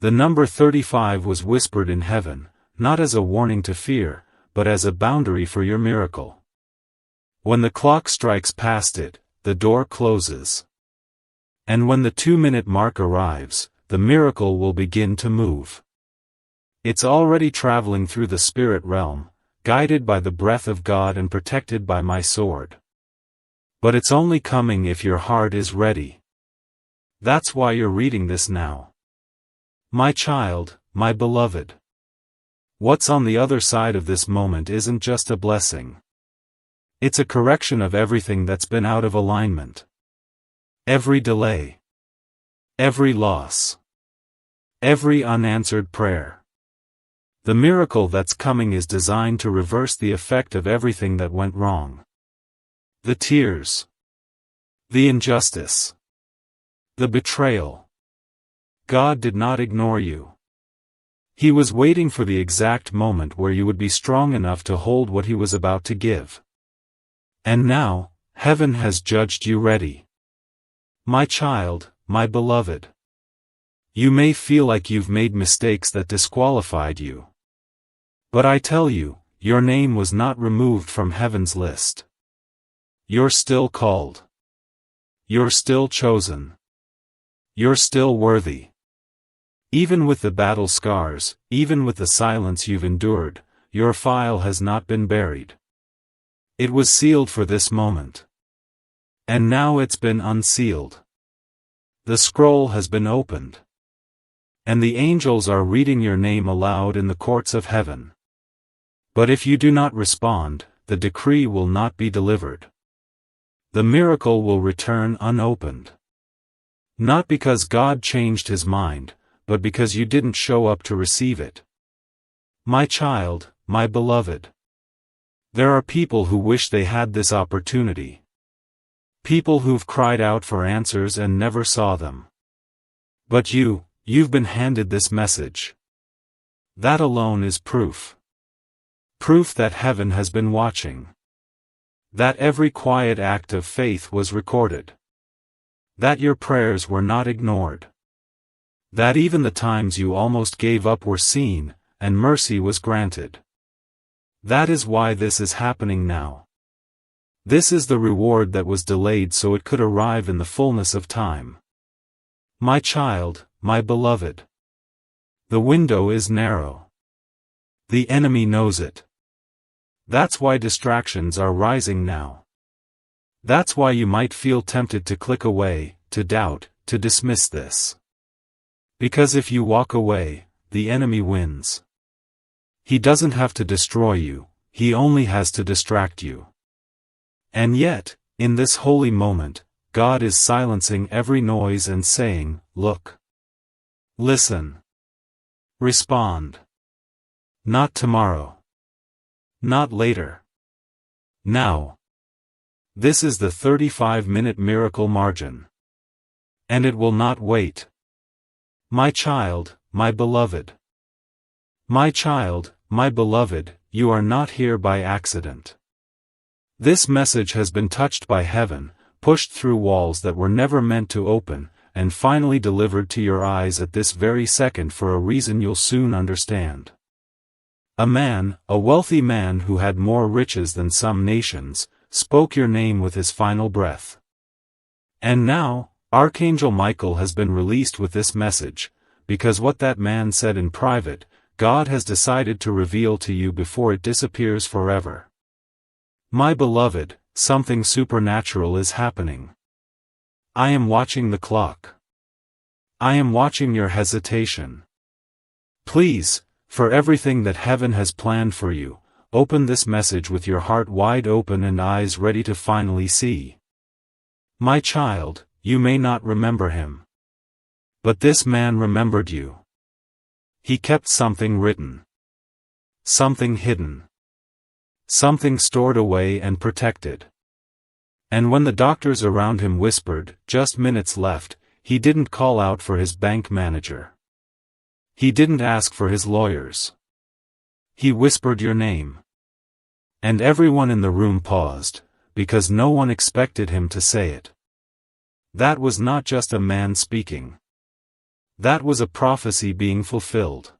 The number 35 was whispered in heaven, not as a warning to fear, but as a boundary for your miracle. When the clock strikes past it, the door closes. And when the 2-minute mark arrives, the miracle will begin to move. It's already traveling through the spirit realm, guided by the breath of God and protected by my sword. But it's only coming if your heart is ready. That's why you're reading this now. My child, my beloved. What's on the other side of this moment isn't just a blessing. It's a correction of everything that's been out of alignment. Every delay. Every loss. Every unanswered prayer. The miracle that's coming is designed to reverse the effect of everything that went wrong. The tears. The injustice. The betrayal. God did not ignore you. He was waiting for the exact moment where you would be strong enough to hold what he was about to give. And now, heaven has judged you ready. My child, my beloved. You may feel like you've made mistakes that disqualified you. But I tell you, your name was not removed from heaven's list. You're still called. You're still chosen. You're still worthy. Even with the battle scars, even with the silence you've endured, your file has not been buried. It was sealed for this moment. And now it's been unsealed. The scroll has been opened. And the angels are reading your name aloud in the courts of heaven. But if you do not respond, the decree will not be delivered. The miracle will return unopened. Not because God changed his mind, but because you didn't show up to receive it. My child, my beloved. There are people who wish they had this opportunity. People who've cried out for answers and never saw them. But you've been handed this message. That alone is proof. Proof that heaven has been watching. That every quiet act of faith was recorded. That your prayers were not ignored. That even the times you almost gave up were seen, and mercy was granted. That is why this is happening now. This is the reward that was delayed so it could arrive in the fullness of time. My child, my beloved. The window is narrow. The enemy knows it. That's why distractions are rising now. That's why you might feel tempted to click away, to doubt, to dismiss this. Because if you walk away, the enemy wins. He doesn't have to destroy you, he only has to distract you. And yet, in this holy moment, God is silencing every noise and saying, look. Listen. Respond. Not tomorrow. Not later. Now. This is the 35-minute miracle margin. And it will not wait. My child, my beloved. My child, my beloved, you are not here by accident. This message has been touched by heaven, pushed through walls that were never meant to open, and finally delivered to your eyes at this very second for a reason you'll soon understand. A wealthy man who had more riches than some nations, spoke your name with his final breath. And now, Archangel Michael has been released with this message, because what that man said in private, God has decided to reveal to you before it disappears forever. My beloved, something supernatural is happening. I am watching the clock. I am watching your hesitation. Please, for everything that heaven has planned for you, open this message with your heart wide open and eyes ready to finally see. My child, you may not remember him. But this man remembered you. He kept something written. Something hidden. Something stored away and protected. And when the doctors around him whispered, just minutes left, he didn't call out for his bank manager. He didn't ask for his lawyers. He whispered your name. And everyone in the room paused, because no one expected him to say it. That was not just a man speaking. That was a prophecy being fulfilled.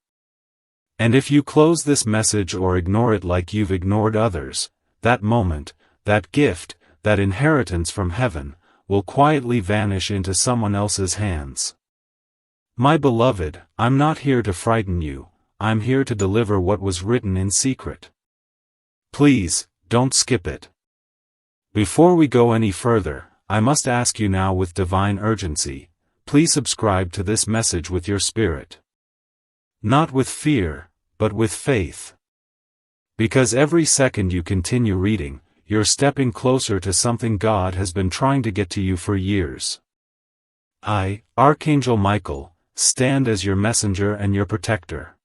And if you close this message or ignore it like you've ignored others, that moment, that gift, that inheritance from heaven, will quietly vanish into someone else's hands. My beloved, I'm not here to frighten you, I'm here to deliver what was written in secret. Please, don't skip it. Before we go any further, I must ask you now with divine urgency, please subscribe to this message with your spirit. Not with fear, but with faith. Because every second you continue reading, you're stepping closer to something God has been trying to get to you for years. I, Archangel Michael, stand as your messenger and your protector.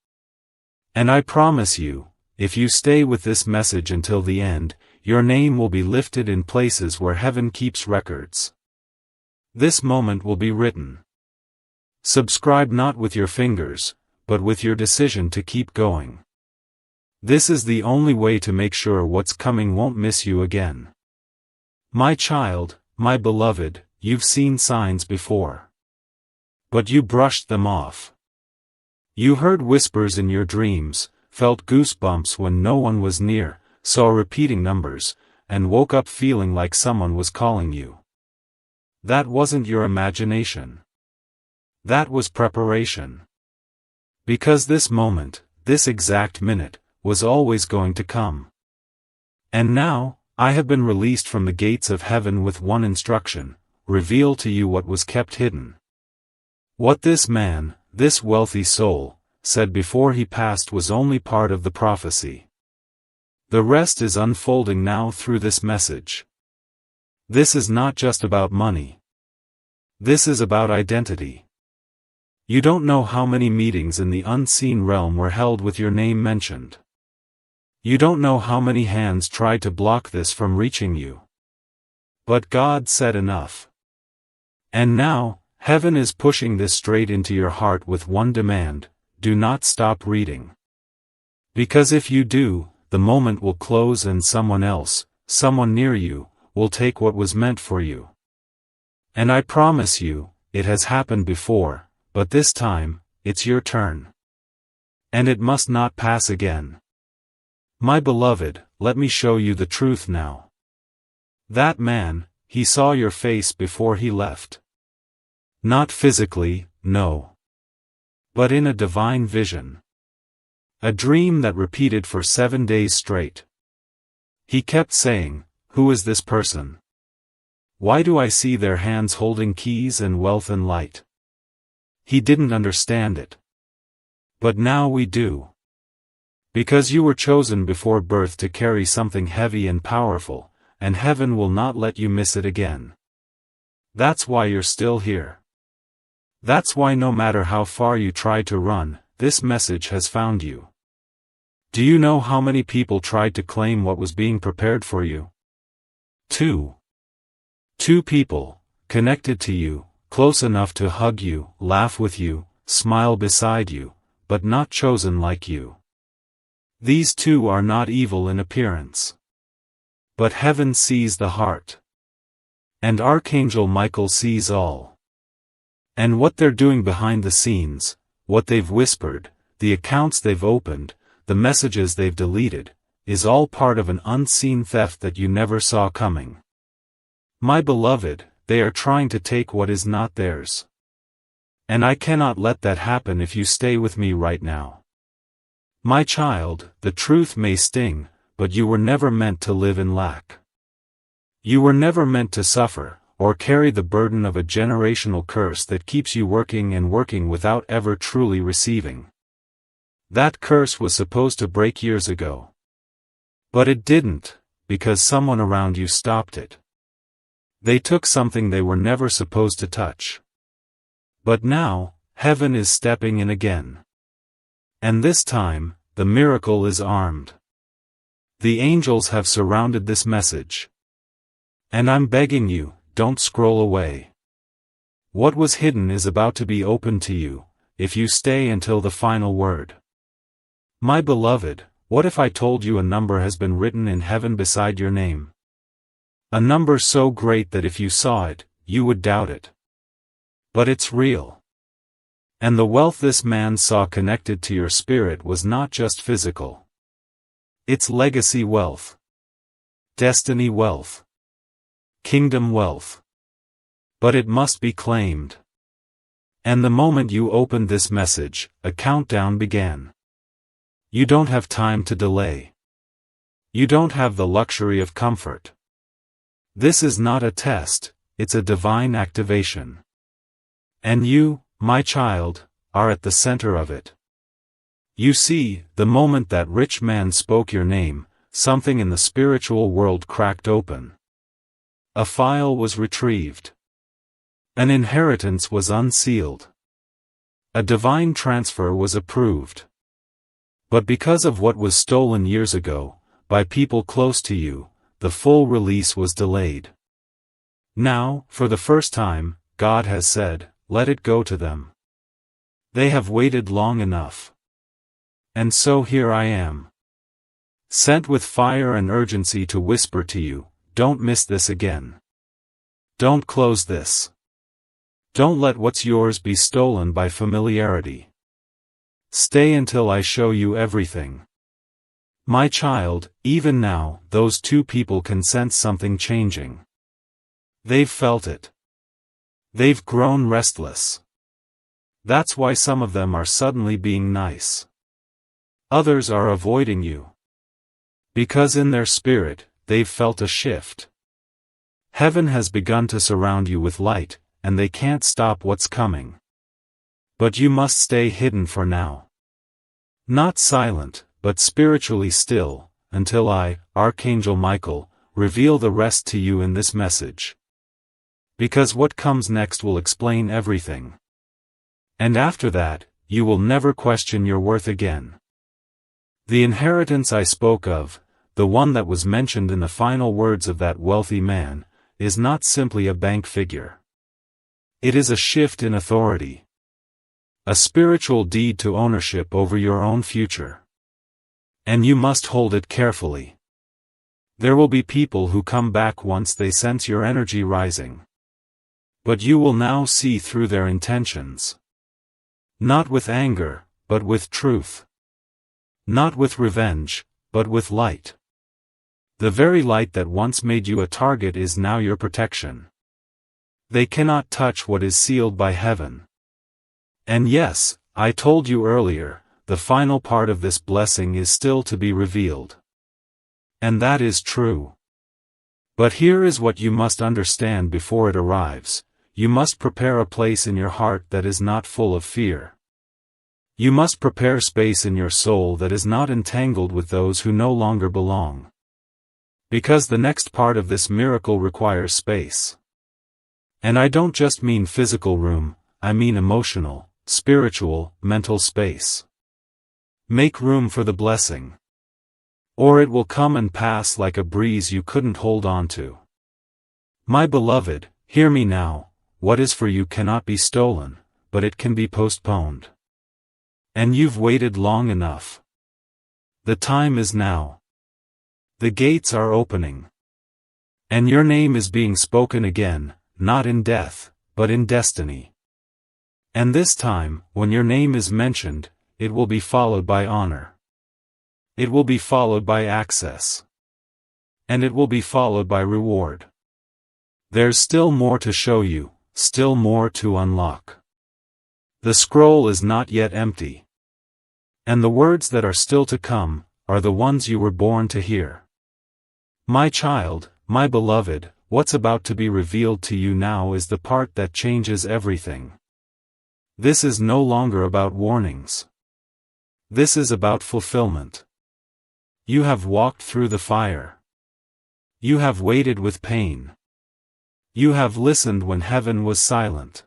And I promise you, if you stay with this message until the end, your name will be lifted in places where heaven keeps records. This moment will be written. Subscribe not with your fingers, but with your decision to keep going. This is the only way to make sure what's coming won't miss you again. My child, my beloved, you've seen signs before. But you brushed them off. You heard whispers in your dreams, felt goosebumps when no one was near, saw repeating numbers, and woke up feeling like someone was calling you. That wasn't your imagination. That was preparation. Because this moment, this exact minute, was always going to come. And now, I have been released from the gates of heaven with one instruction: reveal to you what was kept hidden. What this man, this wealthy soul, said before he passed was only part of the prophecy. The rest is unfolding now through this message. This is not just about money. This is about identity. You don't know how many meetings in the unseen realm were held with your name mentioned. You don't know how many hands tried to block this from reaching you. But God said enough. And now, heaven is pushing this straight into your heart with one demand: do not stop reading. Because if you do, the moment will close and someone else, someone near you, will take what was meant for you. And I promise you, it has happened before, but this time, it's your turn. And it must not pass again. My beloved, let me show you the truth now. That man, he saw your face before he left. Not physically, no. But in a divine vision. A dream that repeated for 7 days straight. He kept saying, "Who is this person? Why do I see their hands holding keys and wealth and light?" He didn't understand it. But now we do. Because you were chosen before birth to carry something heavy and powerful, and heaven will not let you miss it again. That's why you're still here. That's why no matter how far you try to run, this message has found you. Do you know how many people tried to claim what was being prepared for you? 2. 2 people, connected to you, close enough to hug you, laugh with you, smile beside you, but not chosen like you. These 2 are not evil in appearance. But heaven sees the heart. And Archangel Michael sees all. And what they're doing behind the scenes, what they've whispered, the accounts they've opened, the messages they've deleted, is all part of an unseen theft that you never saw coming. My beloved, they are trying to take what is not theirs. And I cannot let that happen if you stay with me right now. My child, the truth may sting, but you were never meant to live in lack. You were never meant to suffer, or carry the burden of a generational curse that keeps you working and working without ever truly receiving. That curse was supposed to break years ago. But it didn't, because someone around you stopped it. They took something they were never supposed to touch. But now, heaven is stepping in again. And this time, the miracle is armed. The angels have surrounded this message. And I'm begging you, don't scroll away. What was hidden is about to be opened to you, if you stay until the final word. My beloved, what if I told you a number has been written in heaven beside your name? A number so great that if you saw it, you would doubt it. But it's real. And the wealth this man saw connected to your spirit was not just physical. It's legacy wealth. Destiny wealth. Kingdom wealth. But it must be claimed. And the moment you opened this message, a countdown began. You don't have time to delay. You don't have the luxury of comfort. This is not a test, it's a divine activation. And you, my child, are at the center of it. You see, the moment that rich man spoke your name, something in the spiritual world cracked open. A file was retrieved. An inheritance was unsealed. A divine transfer was approved. But because of what was stolen years ago, by people close to you, the full release was delayed. Now, for the first time, God has said, let it go to them. They have waited long enough. And so here I am. Sent with fire and urgency to whisper to you, don't miss this again. Don't close this. Don't let what's yours be stolen by familiarity. Stay until I show you everything. My child, even now, those 2 people can sense something changing. They've felt it. They've grown restless. That's why some of them are suddenly being nice. Others are avoiding you. Because in their spirit, they've felt a shift. Heaven has begun to surround you with light, and they can't stop what's coming. But you must stay hidden for now. Not silent, but spiritually still, until I, Archangel Michael, reveal the rest to you in this message. Because what comes next will explain everything. And after that, you will never question your worth again. The inheritance I spoke of, the one that was mentioned in the final words of that wealthy man, is not simply a bank figure. It is a shift in authority. A spiritual deed to ownership over your own future. And you must hold it carefully. There will be people who come back once they sense your energy rising. But you will now see through their intentions. Not with anger, but with truth. Not with revenge, but with light. The very light that once made you a target is now your protection. They cannot touch what is sealed by heaven. And yes, I told you earlier, the final part of this blessing is still to be revealed. And that is true. But here is what you must understand before it arrives. You must prepare a place in your heart that is not full of fear. You must prepare space in your soul that is not entangled with those who no longer belong. Because the next part of this miracle requires space. And I don't just mean physical room, I mean emotional, spiritual, mental space. Make room for the blessing. Or it will come and pass like a breeze you couldn't hold on to. My beloved, hear me now, what is for you cannot be stolen, but it can be postponed. And you've waited long enough. The time is now. The gates are opening. And your name is being spoken again, not in death, but in destiny. And this time, when your name is mentioned, it will be followed by honor. It will be followed by access. And it will be followed by reward. There's still more to show you, still more to unlock. The scroll is not yet empty. And the words that are still to come, are the ones you were born to hear. My child, my beloved, what's about to be revealed to you now is the part that changes everything. This is no longer about warnings. This is about fulfillment. You have walked through the fire. You have waited with pain. You have listened when heaven was silent.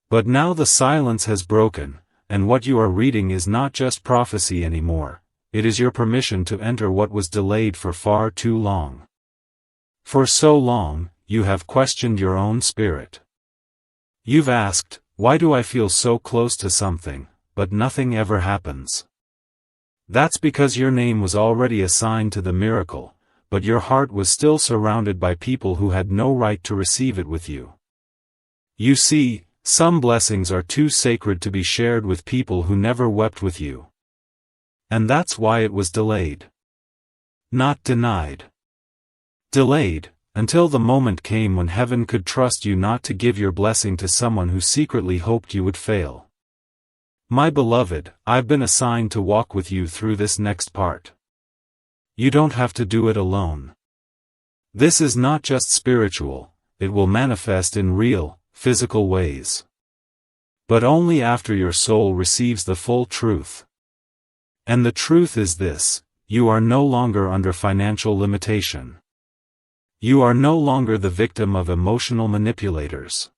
But now the silence has broken, and what you are reading is not just prophecy anymore, it is your permission to enter what was delayed for far too long. For so long, you have questioned your own spirit. You've asked, why do I feel so close to something, but nothing ever happens? That's because your name was already assigned to the miracle, but your heart was still surrounded by people who had no right to receive it with you. You see, some blessings are too sacred to be shared with people who never wept with you. And that's why it was delayed. Not denied. Delayed, until the moment came when heaven could trust you not to give your blessing to someone who secretly hoped you would fail. My beloved, I've been assigned to walk with you through this next part. You don't have to do it alone. This is not just spiritual, it will manifest in real, physical ways. But only after your soul receives the full truth. And the truth is this, you are no longer under financial limitation. You are no longer the victim of emotional manipulators.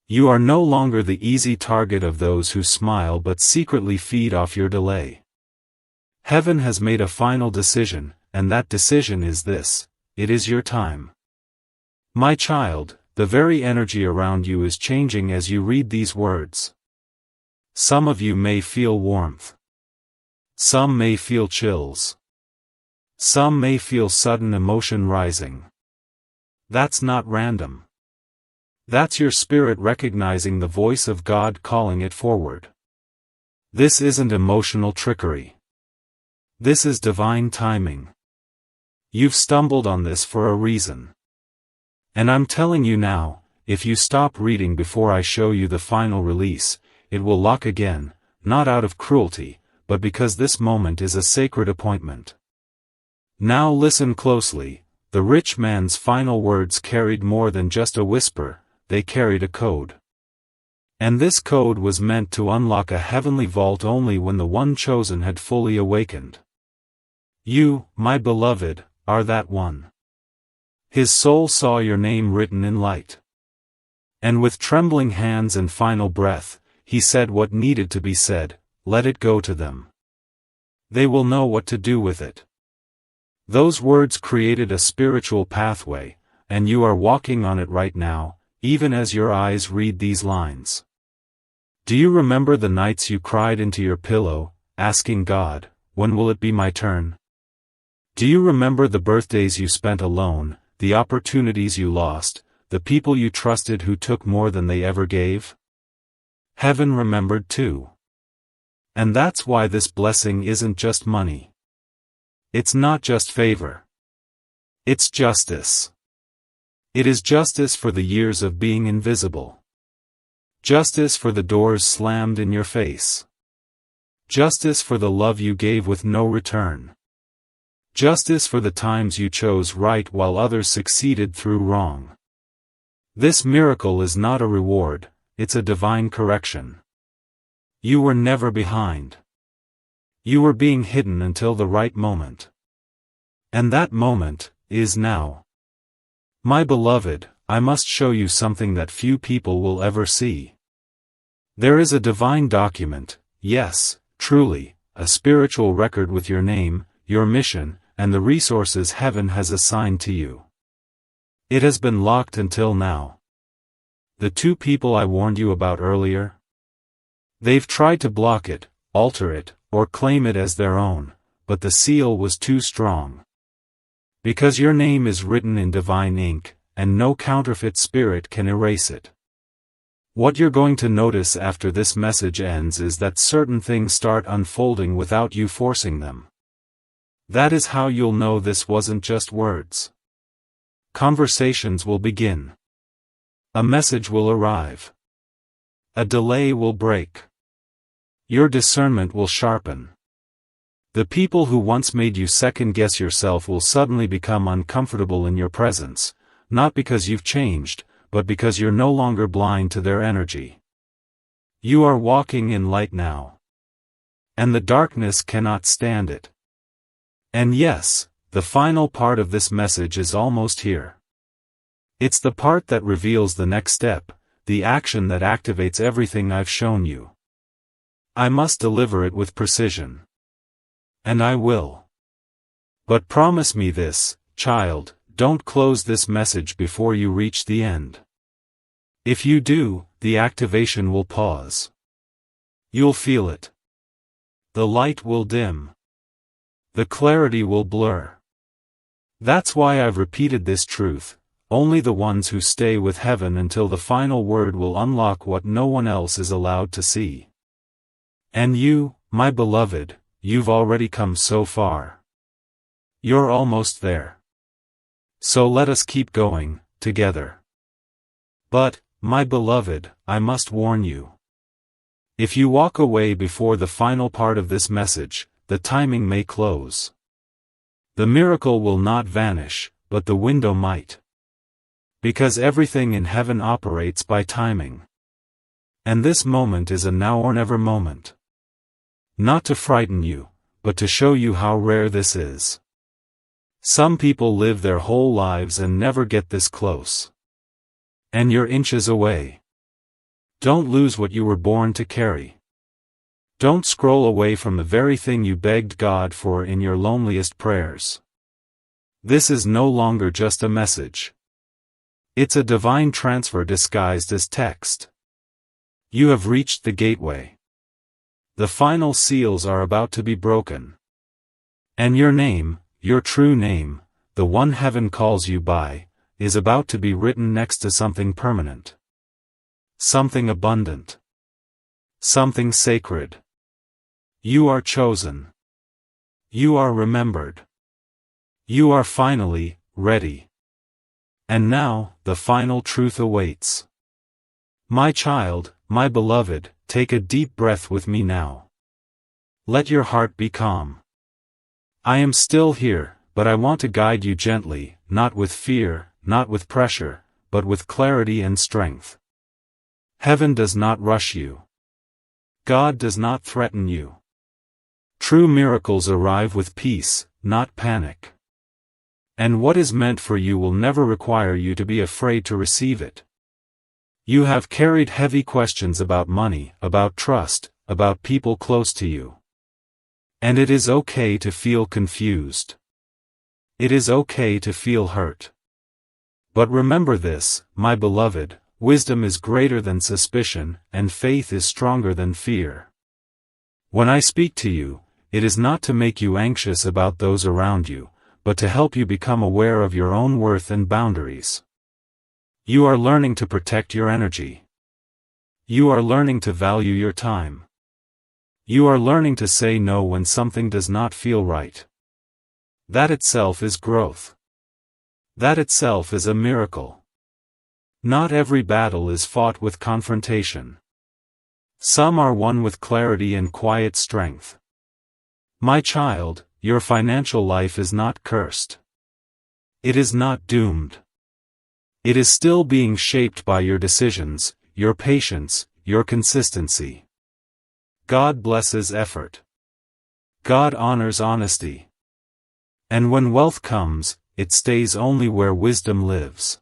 You are no longer the easy target of those who smile but secretly feed off your delay. Heaven has made a final decision, and that decision is this: it is your time. My child, the very energy around you is changing as you read these words. Some of you may feel warmth. Some may feel chills. Some may feel sudden emotion rising. That's not random. That's your spirit recognizing the voice of God calling it forward. This isn't emotional trickery. This is divine timing. You've stumbled on this for a reason. And I'm telling you now, if you stop reading before I show you the final release, it will lock again, not out of cruelty, but because this moment is a sacred appointment. Now listen closely. The rich man's final words carried more than just a whisper, they carried a code. And this code was meant to unlock a heavenly vault only when the one chosen had fully awakened. You, my beloved, are that one. His soul saw your name written in light. And with trembling hands and final breath, he said what needed to be said, let it go to them. They will know what to do with it. Those words created a spiritual pathway, and you are walking on it right now, even as your eyes read these lines. Do you remember the nights you cried into your pillow, asking God, when will it be my turn? Do you remember the birthdays you spent alone, the opportunities you lost, the people you trusted who took more than they ever gave? Heaven remembered too. And that's why this blessing isn't just money. It's not just favor. It's justice. It is justice for the years of being invisible. Justice for the doors slammed in your face. Justice for the love you gave with no return. Justice for the times you chose right while others succeeded through wrong. This miracle is not a reward, it's a divine correction. You were never behind. You were being hidden until the right moment. And that moment is now. My beloved, I must show you something that few people will ever see. There is a divine document, yes, truly, a spiritual record with your name, your mission, and the resources heaven has assigned to you. It has been locked until now. The two people I warned you about earlier? They've tried to block it, alter it, or claim it as their own, but the seal was too strong. Because your name is written in divine ink, and no counterfeit spirit can erase it. What you're going to notice after this message ends is that certain things start unfolding without you forcing them. That is how you'll know this wasn't just words. Conversations will begin. A message will arrive. A delay will break. Your discernment will sharpen. The people who once made you second-guess yourself will suddenly become uncomfortable in your presence, not because you've changed, but because you're no longer blind to their energy. You are walking in light now. And the darkness cannot stand it. And yes, the final part of this message is almost here. It's the part that reveals the next step, the action that activates everything I've shown you. I must deliver it with precision. And I will. But promise me this, child, don't close this message before you reach the end. If you do, the activation will pause. You'll feel it. The light will dim. The clarity will blur. That's why I've repeated this truth. Only the ones who stay with heaven until the final word will unlock what no one else is allowed to see. And you, my beloved, you've already come so far. You're almost there. So let us keep going, together. But, my beloved, I must warn you. If you walk away before the final part of this message, the timing may close. The miracle will not vanish, but the window might. Because everything in heaven operates by timing. And this moment is a now or never moment. Not to frighten you, but to show you how rare this is. Some people live their whole lives and never get this close. And you're inches away. Don't lose what you were born to carry. Don't scroll away from the very thing you begged God for in your loneliest prayers. This is no longer just a message. It's a divine transfer disguised as text. You have reached the gateway. The final seals are about to be broken. And your name, your true name, the one heaven calls you by, is about to be written next to something permanent. Something abundant. Something sacred. You are chosen. You are remembered. You are finally ready. And now, the final truth awaits. My child, my beloved, take a deep breath with me now. Let your heart be calm. I am still here, but I want to guide you gently, not with fear, not with pressure, but with clarity and strength. Heaven does not rush you. God does not threaten you. True miracles arrive with peace, not panic. And what is meant for you will never require you to be afraid to receive it. You have carried heavy questions about money, about trust, about people close to you. And it is okay to feel confused. It is okay to feel hurt. But remember this, my beloved, wisdom is greater than suspicion, and faith is stronger than fear. When I speak to you, it is not to make you anxious about those around you, but to help you become aware of your own worth and boundaries. You are learning to protect your energy. You are learning to value your time. You are learning to say no when something does not feel right. That itself is growth. That itself is a miracle. Not every battle is fought with confrontation. Some are won with clarity and quiet strength. My child, your financial life is not cursed. It is not doomed. It is still being shaped by your decisions, your patience, your consistency. God blesses effort. God honors honesty. And when wealth comes, it stays only where wisdom lives.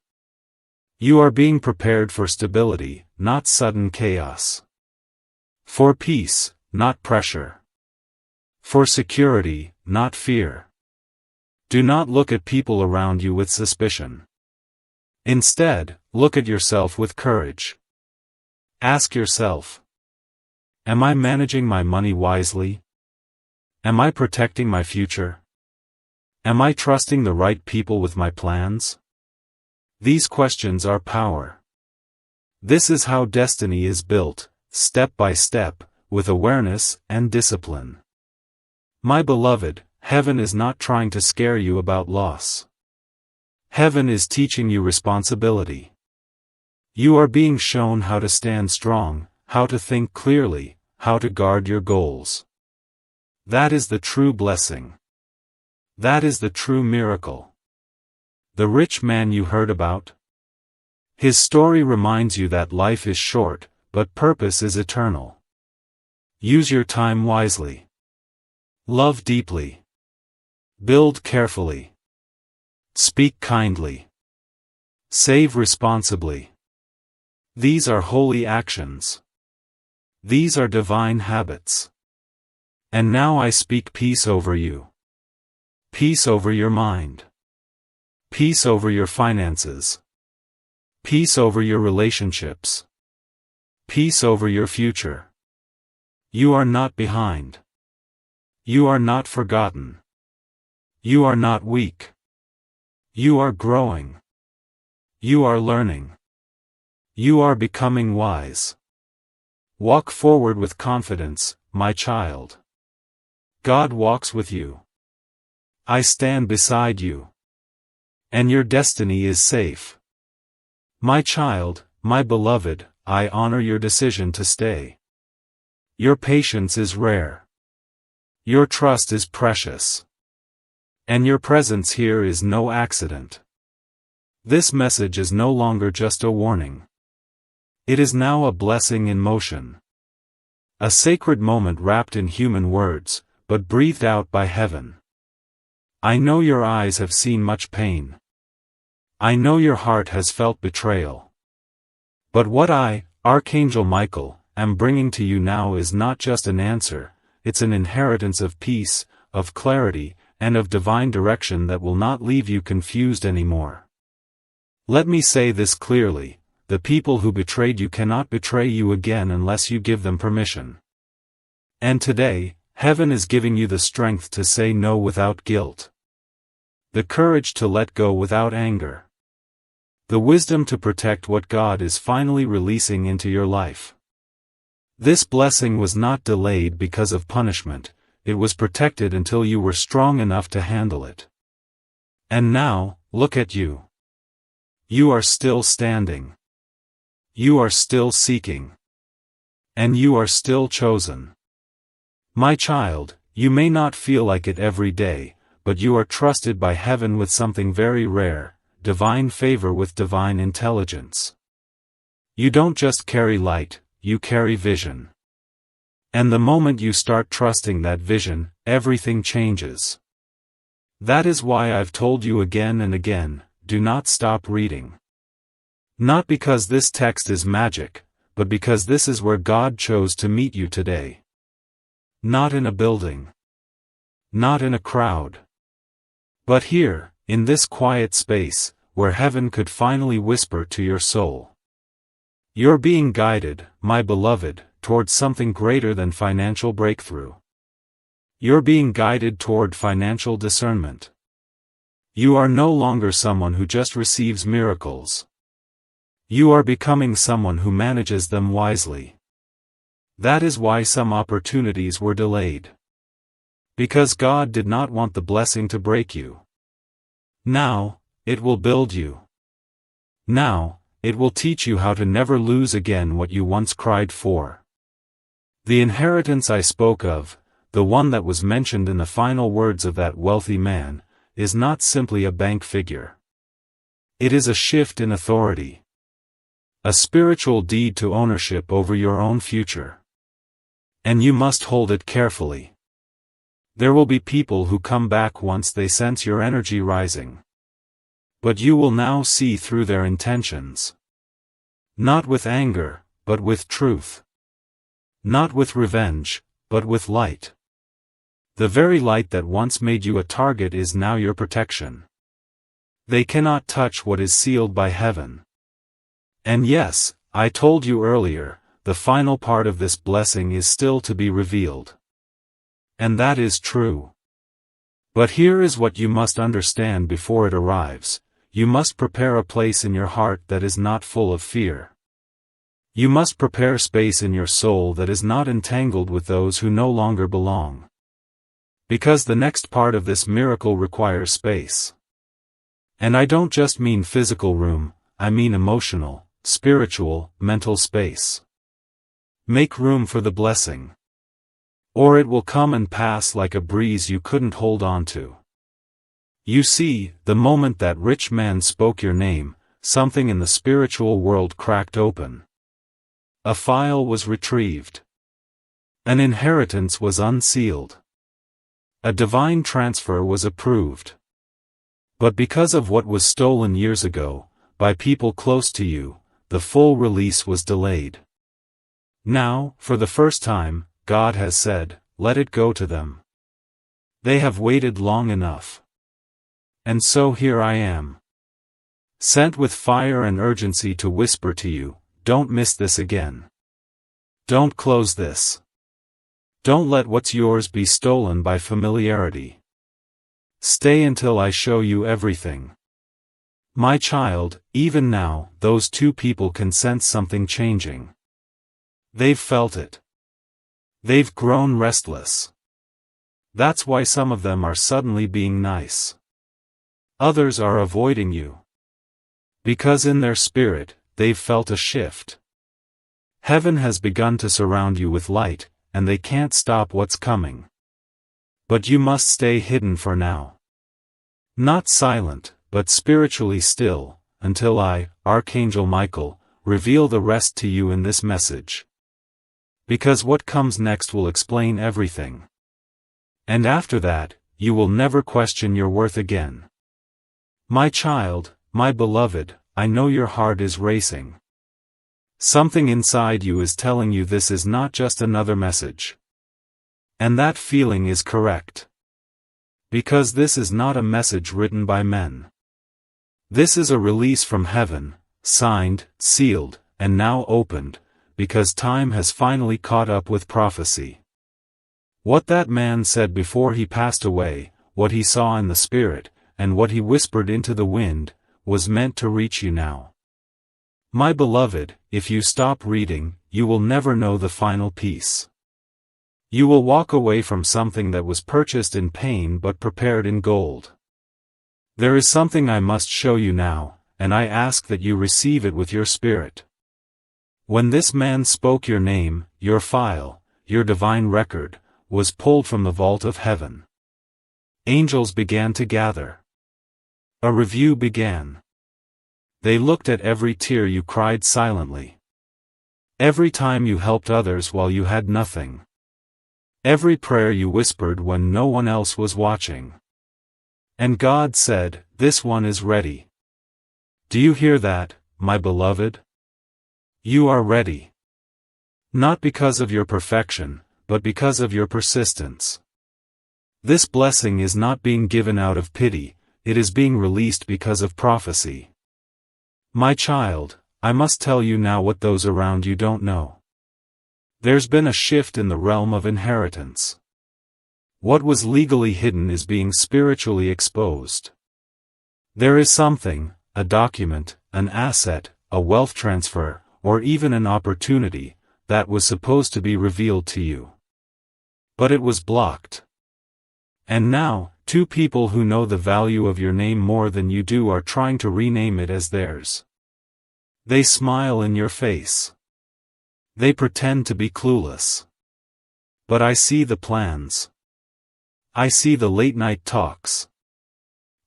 You are being prepared for stability, not sudden chaos. For peace, not pressure. For security, not fear. Do not look at people around you with suspicion. Instead, look at yourself with courage. Ask yourself, am I managing my money wisely? Am I protecting my future? Am I trusting the right people with my plans? These questions are power. This is how destiny is built, step by step, with awareness and discipline. My beloved, heaven is not trying to scare you about loss. Heaven is teaching you responsibility. You are being shown how to stand strong, how to think clearly, how to guard your goals. That is the true blessing. That is the true miracle. The rich man you heard about? His story reminds you that life is short, but purpose is eternal. Use your time wisely. Love deeply. Build carefully. Speak kindly. Save responsibly. These are holy actions. These are divine habits. And now I speak peace over you. Peace over your mind. Peace over your finances. Peace over your relationships. Peace over your future. You are not behind. You are not forgotten. You are not weak. You are growing. You are learning. You are becoming wise. Walk forward with confidence, my child. God walks with you. I stand beside you. And your destiny is safe. My child, my beloved, I honor your decision to stay. Your patience is rare. Your trust is precious. And your presence here is no accident. This message is no longer just a warning. It is now a blessing in motion. A sacred moment wrapped in human words, but breathed out by heaven. I know your eyes have seen much pain. I know your heart has felt betrayal. But what I, Archangel Michael, am bringing to you now is not just an answer, it's an inheritance of peace, of clarity, and of divine direction that will not leave you confused anymore. Let me say this clearly, the people who betrayed you cannot betray you again unless you give them permission. And today, heaven is giving you the strength to say no without guilt. The courage to let go without anger. The wisdom to protect what God is finally releasing into your life. This blessing was not delayed because of punishment, it was protected until you were strong enough to handle it. And now, look at you. You are still standing. You are still seeking. And you are still chosen. My child, you may not feel like it every day, but you are trusted by heaven with something very rare, divine favor with divine intelligence. You don't just carry light, you carry vision. And the moment you start trusting that vision, everything changes. That is why I've told you again and again, do not stop reading. Not because this text is magic, but because this is where God chose to meet you today. Not in a building. Not in a crowd. But here, in this quiet space, where heaven could finally whisper to your soul. You're being guided, my beloved, towards something greater than financial breakthrough. You're being guided toward financial discernment. You are no longer someone who just receives miracles. You are becoming someone who manages them wisely. That is why some opportunities were delayed. Because God did not want the blessing to break you. Now, it will build you. Now, it will teach you how to never lose again what you once cried for. The inheritance I spoke of, the one that was mentioned in the final words of that wealthy man, is not simply a bank figure. It is a shift in authority. A spiritual deed to ownership over your own future. And you must hold it carefully. There will be people who come back once they sense your energy rising. But you will now see through their intentions. Not with anger, but with truth. Not with revenge, but with light. The very light that once made you a target is now your protection. They cannot touch what is sealed by heaven. And yes, I told you earlier, the final part of this blessing is still to be revealed. And that is true. But here is what you must understand before it arrives. You must prepare a place in your heart that is not full of fear. You must prepare space in your soul that is not entangled with those who no longer belong. Because the next part of this miracle requires space. And I don't just mean physical room, I mean emotional, spiritual, mental space. Make room for the blessing. Or it will come and pass like a breeze you couldn't hold on to. You see, the moment that rich man spoke your name, something in the spiritual world cracked open. A file was retrieved. An inheritance was unsealed. A divine transfer was approved. But because of what was stolen years ago, by people close to you, the full release was delayed. Now, for the first time, God has said, let it go to them. They have waited long enough. And so here I am. Sent with fire and urgency to whisper to you, don't miss this again. Don't close this. Don't let what's yours be stolen by familiarity. Stay until I show you everything. My child, even now, those two people can sense something changing. They've felt it. They've grown restless. That's why some of them are suddenly being nice. Others are avoiding you. Because in their spirit, they've felt a shift. Heaven has begun to surround you with light, and they can't stop what's coming. But you must stay hidden for now. Not silent, but spiritually still, until I, Archangel Michael, reveal the rest to you in this message. Because what comes next will explain everything. And after that, you will never question your worth again. My child, my beloved, I know your heart is racing. Something inside you is telling you this is not just another message. And that feeling is correct. Because this is not a message written by men. This is a release from heaven, signed, sealed, and now opened, because time has finally caught up with prophecy. What that man said before he passed away, what he saw in the spirit, and what he whispered into the wind, was meant to reach you now. My beloved, if you stop reading, you will never know the final piece. You will walk away from something that was purchased in pain but prepared in gold. There is something I must show you now, and I ask that you receive it with your spirit. When this man spoke your name, your file, your divine record, was pulled from the vault of heaven. Angels began to gather. A review began. They looked at every tear you cried silently. Every time you helped others while you had nothing. Every prayer you whispered when no one else was watching. And God said, "This one is ready." Do you hear that, my beloved? You are ready. Not because of your perfection, but because of your persistence. This blessing is not being given out of pity, it is being released because of prophecy. My child, I must tell you now what those around you don't know. There's been a shift in the realm of inheritance. What was legally hidden is being spiritually exposed. There is something, a document, an asset, a wealth transfer, or even an opportunity, that was supposed to be revealed to you. But it was blocked. And now, two people who know the value of your name more than you do are trying to rename it as theirs. They smile in your face. They pretend to be clueless. But I see the plans. I see the late-night talks.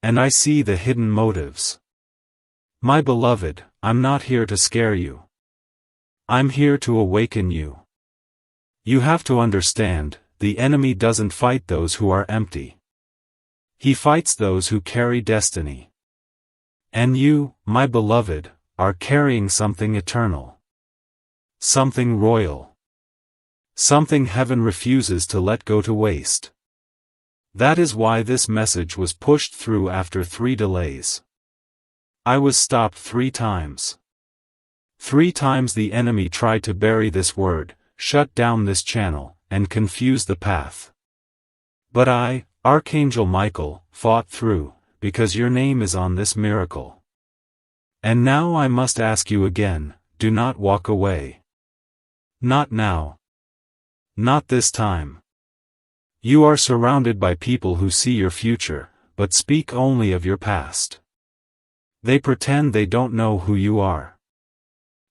And I see the hidden motives. My beloved, I'm not here to scare you. I'm here to awaken you. You have to understand, the enemy doesn't fight those who are empty. He fights those who carry destiny. And you, my beloved, are carrying something eternal. Something royal. Something heaven refuses to let go to waste. That is why this message was pushed through after 3 delays. I was stopped 3 times. 3 times the enemy tried to bury this word, shut down this channel, and confuse the path. But I, Archangel Michael, fought through, because your name is on this miracle. And now I must ask you again, do not walk away. Not now. Not this time. You are surrounded by people who see your future, but speak only of your past. They pretend they don't know who you are.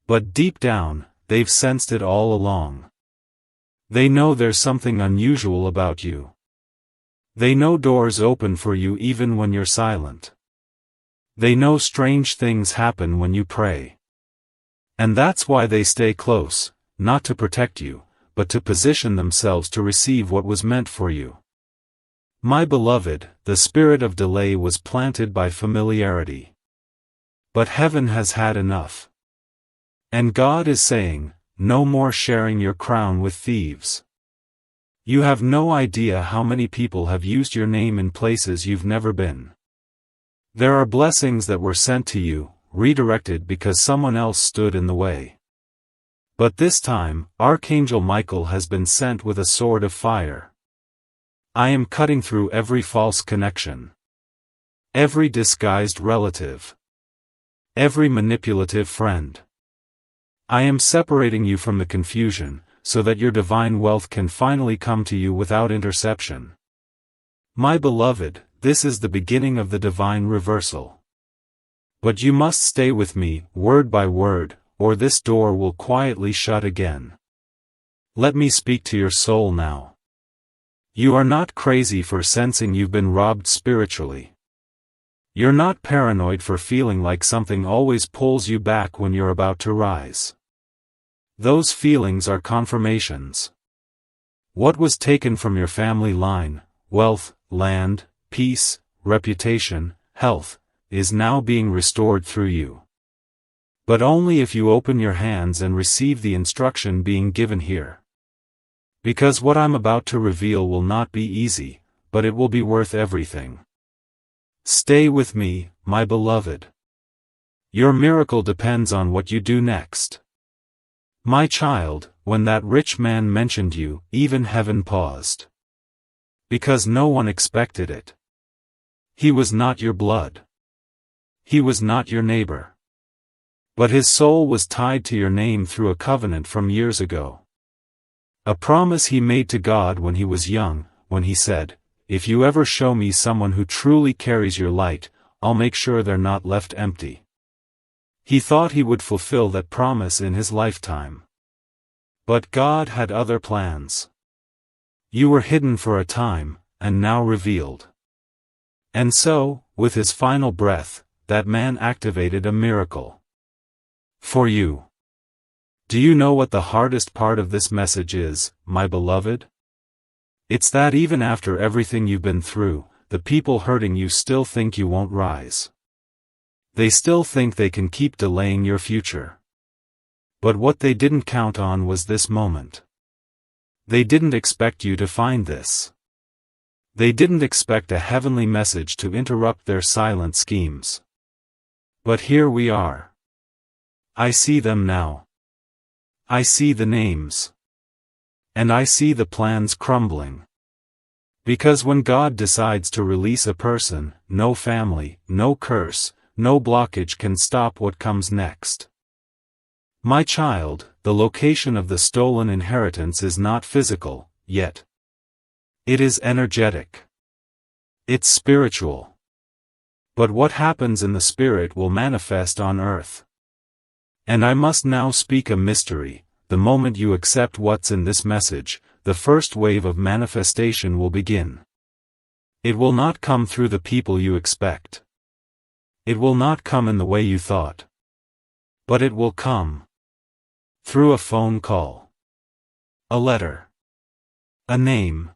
But deep down, they've sensed it all along. They know there's something unusual about you. They know doors open for you even when you're silent. They know strange things happen when you pray. And that's why they stay close, not to protect you, but to position themselves to receive what was meant for you. My beloved, the spirit of delay was planted by familiarity. But heaven has had enough. And God is saying, no more sharing your crown with thieves. You have no idea how many people have used your name in places you've never been. There are blessings that were sent to you, redirected because someone else stood in the way. But this time, Archangel Michael has been sent with a sword of fire. I am cutting through every false connection. Every disguised relative. Every manipulative friend. I am separating you from the confusion, so that your divine wealth can finally come to you without interception. My beloved, this is the beginning of the divine reversal. But you must stay with me, word by word, or this door will quietly shut again. Let me speak to your soul now. You are not crazy for sensing you've been robbed spiritually. You're not paranoid for feeling like something always pulls you back when you're about to rise. Those feelings are confirmations. What was taken from your family line, wealth, land, peace, reputation, health, is now being restored through you. But only if you open your hands and receive the instruction being given here. Because what I'm about to reveal will not be easy, but it will be worth everything. Stay with me, my beloved. Your miracle depends on what you do next. My child, when that rich man mentioned you, even heaven paused. Because no one expected it. He was not your blood. He was not your neighbor. But his soul was tied to your name through a covenant from years ago. A promise he made to God when he was young, when he said, "If you ever show me someone who truly carries your light, I'll make sure they're not left empty." He thought he would fulfill that promise in his lifetime. But God had other plans. You were hidden for a time, and now revealed. And so, with his final breath, that man activated a miracle. For you. Do you know what the hardest part of this message is, my beloved? It's that even after everything you've been through, the people hurting you still think you won't rise. They still think they can keep delaying your future. But what they didn't count on was this moment. They didn't expect you to find this. They didn't expect a heavenly message to interrupt their silent schemes. But here we are. I see them now. I see the names. And I see the plans crumbling. Because when God decides to release a person, no family, no curse, no blockage can stop what comes next. My child, the location of the stolen inheritance is not physical, yet. It is energetic. It's spiritual. But what happens in the spirit will manifest on earth. And I must now speak a mystery. The moment you accept what's in this message, the first wave of manifestation will begin. It will not come through the people you expect. It will not come in the way you thought. But it will come. Through a phone call. A letter. A name.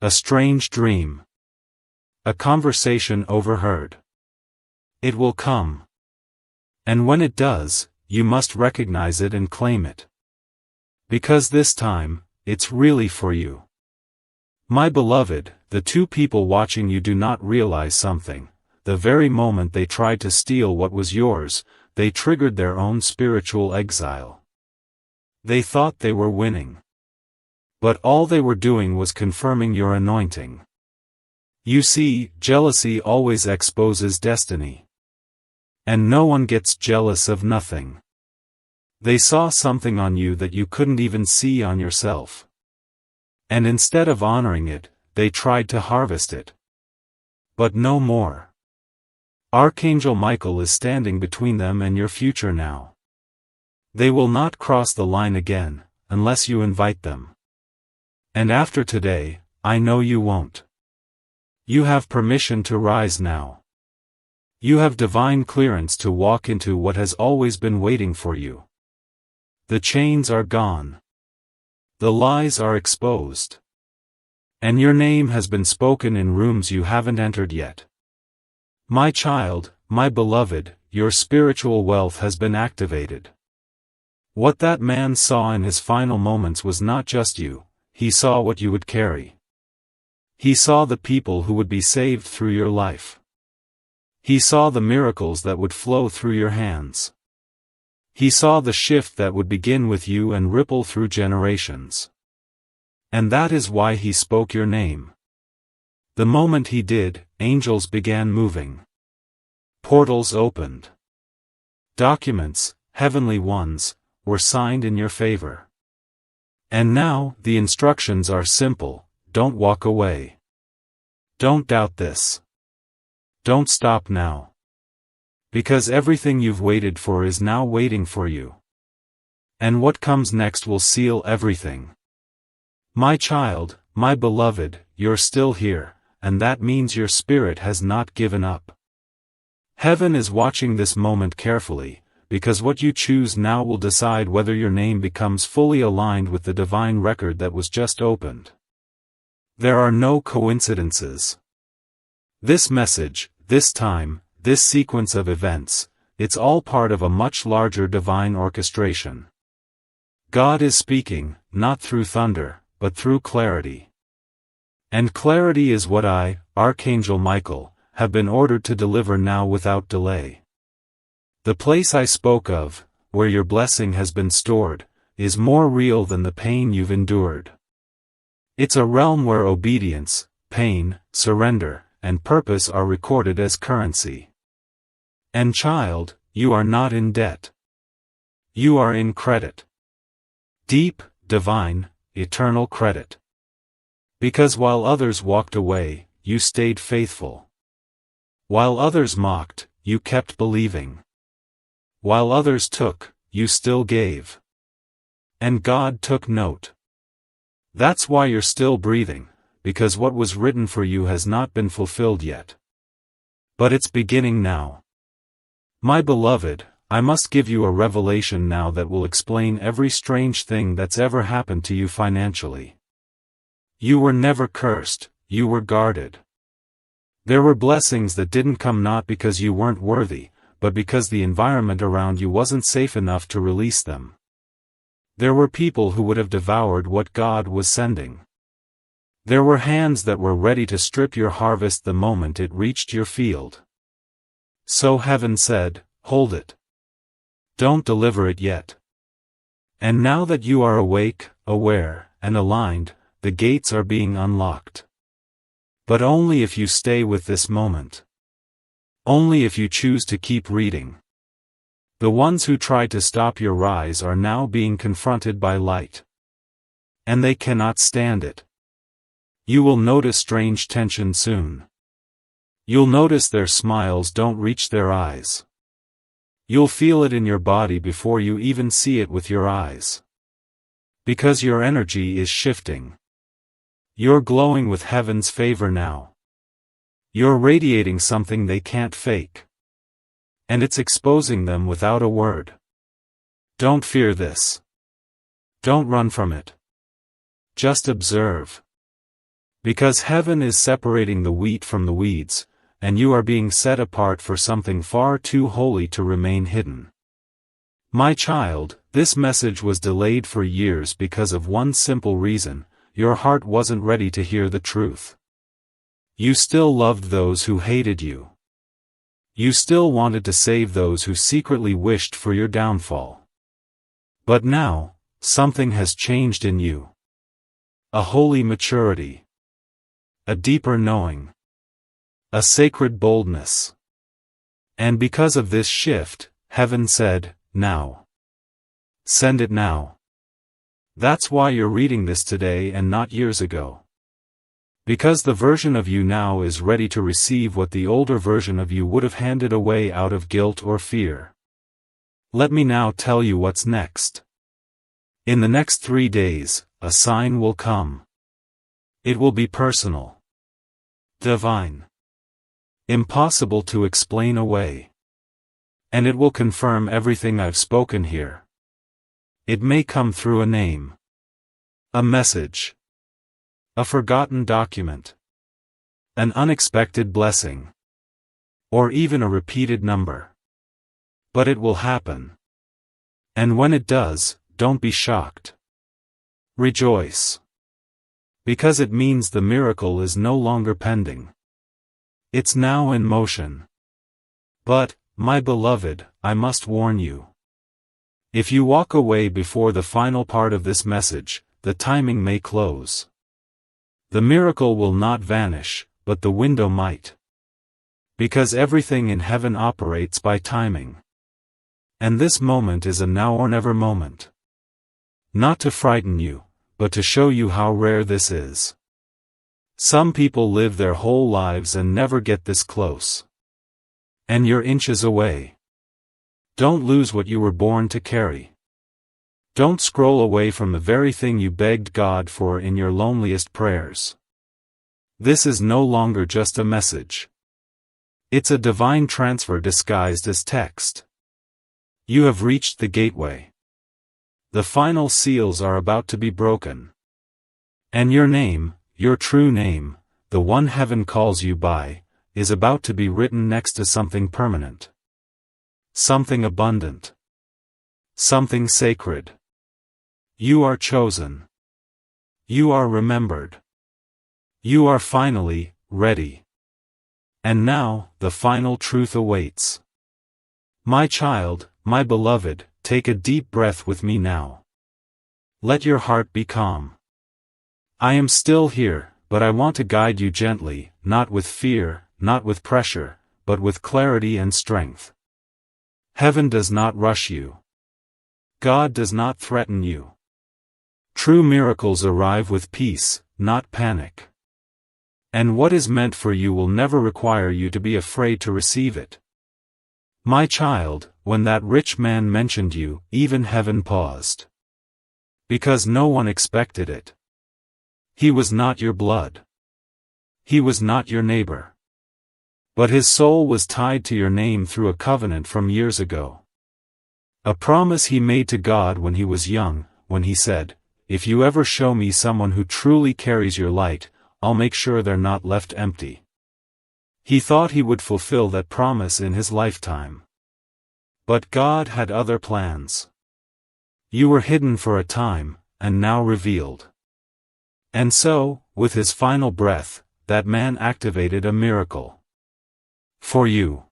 A strange dream. A conversation overheard. It will come. And when it does, you must recognize it and claim it. Because this time, it's really for you. My beloved, the two people watching you do not realize something. The very moment they tried to steal what was yours, they triggered their own spiritual exile. They thought they were winning. But all they were doing was confirming your anointing. You see, jealousy always exposes destiny. And no one gets jealous of nothing. They saw something on you that you couldn't even see on yourself. And instead of honoring it, they tried to harvest it. But no more. Archangel Michael is standing between them and your future now. They will not cross the line again, unless you invite them. And after today, I know you won't. You have permission to rise now. You have divine clearance to walk into what has always been waiting for you. The chains are gone. The lies are exposed. And your name has been spoken in rooms you haven't entered yet. My child, my beloved, your spiritual wealth has been activated. What that man saw in his final moments was not just you, he saw what you would carry. He saw the people who would be saved through your life. He saw the miracles that would flow through your hands. He saw the shift that would begin with you and ripple through generations. And that is why he spoke your name. The moment he did, angels began moving. Portals opened. Documents, heavenly ones, were signed in your favor. And now, the instructions are simple: don't walk away. Don't doubt this. Don't stop now. Because everything you've waited for is now waiting for you. And what comes next will seal everything. My child, my beloved, you're still here, and that means your spirit has not given up. Heaven is watching this moment carefully, because what you choose now will decide whether your name becomes fully aligned with the divine record that was just opened. There are no coincidences. This message, this time, this sequence of events, it's all part of a much larger divine orchestration. God is speaking, not through thunder, but through clarity. And clarity is what I, Archangel Michael, have been ordered to deliver now without delay. The place I spoke of, where your blessing has been stored, is more real than the pain you've endured. It's a realm where obedience, pain, surrender, and purpose are recorded as currency. And child, you are not in debt. You are in credit. Deep, divine, eternal credit. Because while others walked away, you stayed faithful. While others mocked, you kept believing. While others took, you still gave. And God took note. That's why you're still breathing, because what was written for you has not been fulfilled yet. But it's beginning now. My beloved, I must give you a revelation now that will explain every strange thing that's ever happened to you financially. You were never cursed, you were guarded. There were blessings that didn't come not because you weren't worthy, but because the environment around you wasn't safe enough to release them. There were people who would have devoured what God was sending. There were hands that were ready to strip your harvest the moment it reached your field. So heaven said, hold it. Don't deliver it yet. And now that you are awake, aware, and aligned, the gates are being unlocked. But only if you stay with this moment. Only if you choose to keep reading. The ones who tried to stop your rise are now being confronted by light. And they cannot stand it. You will notice strange tension soon. You'll notice their smiles don't reach their eyes. You'll feel it in your body before you even see it with your eyes. Because your energy is shifting. You're glowing with heaven's favor now. You're radiating something they can't fake. And it's exposing them without a word. Don't fear this. Don't run from it. Just observe. Because heaven is separating the wheat from the weeds, and you are being set apart for something far too holy to remain hidden. My child, this message was delayed for years because of one simple reason: your heart wasn't ready to hear the truth. You still loved those who hated you. You still wanted to save those who secretly wished for your downfall. But now, something has changed in you. A holy maturity. A deeper knowing. A sacred boldness. And because of this shift, heaven said, now. Send it now. That's why you're reading this today and not years ago. Because the version of you now is ready to receive what the older version of you would have handed away out of guilt or fear. Let me now tell you what's next. In the next 3 days, a sign will come. It will be personal. Divine. Impossible to explain away. And it will confirm everything I've spoken here. It may come through a name. A message. A forgotten document. An unexpected blessing. Or even a repeated number. But it will happen. And when it does, don't be shocked. Rejoice. Because it means the miracle is no longer pending. It's now in motion. But, my beloved, I must warn you. If you walk away before the final part of this message, the timing may close. The miracle will not vanish, but the window might. Because everything in heaven operates by timing. And this moment is a now or never moment. Not to frighten you, but to show you how rare this is. Some people live their whole lives and never get this close. And you're inches away. Don't lose what you were born to carry. Don't scroll away from the very thing you begged God for in your loneliest prayers. This is no longer just a message. It's a divine transfer disguised as text. You have reached the gateway. The final seals are about to be broken. And your name, your true name, the one heaven calls you by, is about to be written next to something permanent. Something abundant. Something sacred. You are chosen. You are remembered. You are finally ready. And now, the final truth awaits. My child, my beloved, take a deep breath with me now. Let your heart be calm. I am still here, but I want to guide you gently, not with fear, not with pressure, but with clarity and strength. Heaven does not rush you. God does not threaten you. True miracles arrive with peace, not panic. And what is meant for you will never require you to be afraid to receive it. My child, when that rich man mentioned you, even heaven paused. Because no one expected it. He was not your blood. He was not your neighbor. But his soul was tied to your name through a covenant from years ago. A promise he made to God when he was young, when he said, "If you ever show me someone who truly carries your light, I'll make sure they're not left empty." He thought he would fulfill that promise in his lifetime. But God had other plans. You were hidden for a time, and now revealed. And so, with his final breath, that man activated a miracle. For you.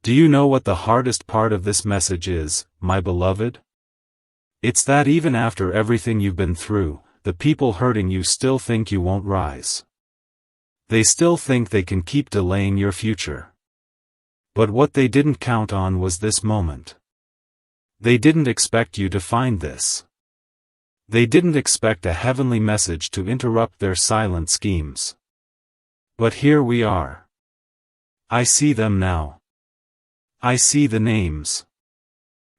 Do you know what the hardest part of this message is, my beloved? It's that even after everything you've been through, the people hurting you still think you won't rise. They still think they can keep delaying your future. But what they didn't count on was this moment. They didn't expect you to find this. They didn't expect a heavenly message to interrupt their silent schemes. But here we are. I see them now. I see the names.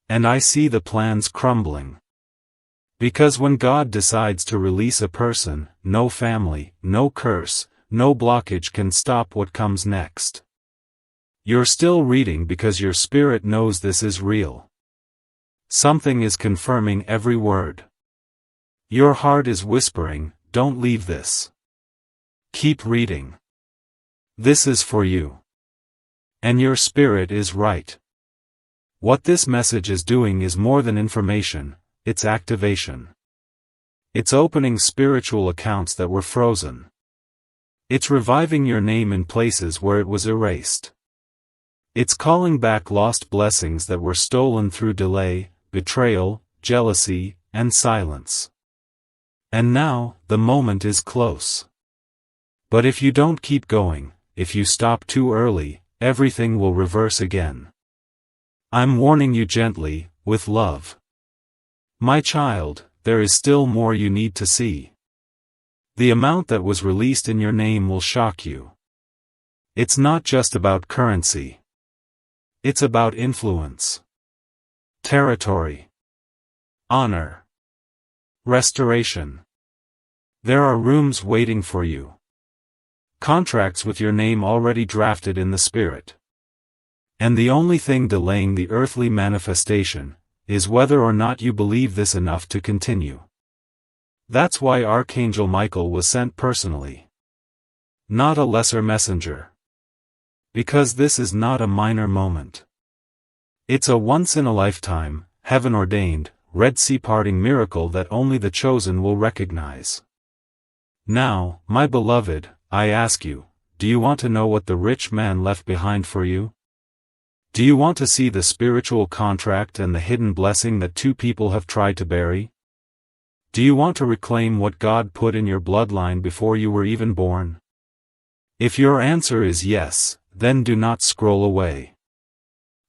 And I see the plans crumbling. Because when God decides to release a person, no family, no curse, no blockage can stop what comes next. You're still reading because your spirit knows this is real. Something is confirming every word. Your heart is whispering, "Don't leave this. Keep reading. This is for you." And your spirit is right. What this message is doing is more than information, it's activation. It's opening spiritual accounts that were frozen. It's reviving your name in places where it was erased. It's calling back lost blessings that were stolen through delay, betrayal, jealousy, and silence. And now, the moment is close. But if you don't keep going, if you stop too early, everything will reverse again. I'm warning you gently, with love. My child, there is still more you need to see. The amount that was released in your name will shock you. It's not just about currency. It's about influence. Territory. Honor. Restoration. There are rooms waiting for you. Contracts with your name already drafted in the spirit. And the only thing delaying the earthly manifestation is whether or not you believe this enough to continue. That's why Archangel Michael was sent personally. Not a lesser messenger. Because this is not a minor moment. It's a once-in-a-lifetime, heaven-ordained, Red Sea parting miracle that only the chosen will recognize. Now, my beloved, I ask you, do you want to know what the rich man left behind for you? Do you want to see the spiritual contract and the hidden blessing that two people have tried to bury? Do you want to reclaim what God put in your bloodline before you were even born? If your answer is yes, then do not scroll away.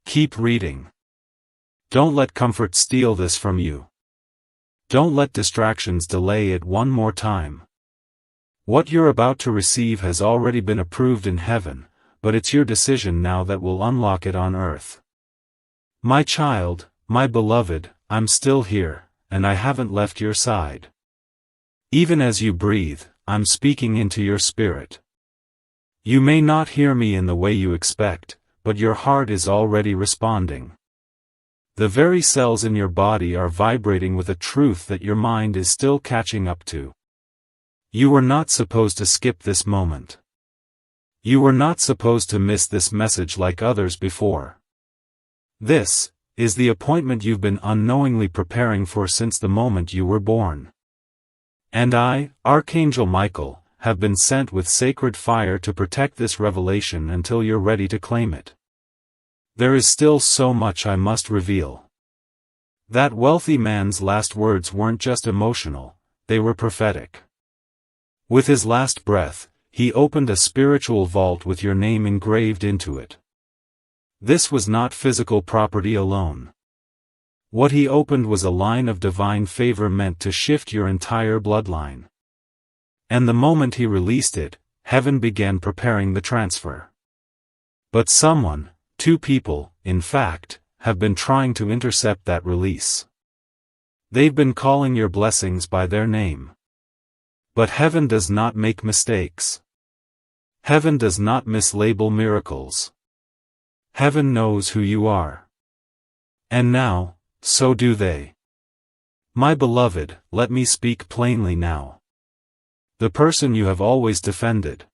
Keep reading. Don't let comfort steal this from you. Don't let distractions delay it one more time. What you're about to receive has already been approved in heaven, but it's your decision now that will unlock it on earth. My child, my beloved, I'm still here, and I haven't left your side. Even as you breathe, I'm speaking into your spirit. You may not hear me in the way you expect, but your heart is already responding. The very cells in your body are vibrating with a truth that your mind is still catching up to. You were not supposed to skip this moment. You were not supposed to miss this message like others before. This is the appointment you've been unknowingly preparing for since the moment you were born. And I, Archangel Michael, have been sent with sacred fire to protect this revelation until you're ready to claim it. There is still so much I must reveal. That wealthy man's last words weren't just emotional, they were prophetic. With his last breath, he opened a spiritual vault with your name engraved into it. This was not physical property alone. What he opened was a line of divine favor meant to shift your entire bloodline. And the moment he released it, heaven began preparing the transfer. But someone, two people, in fact, have been trying to intercept that release. They've been calling your blessings by their name. But heaven does not make mistakes. Heaven does not mislabel miracles. Heaven knows who you are. And now, so do they. My beloved, let me speak plainly now. The person you have always defended.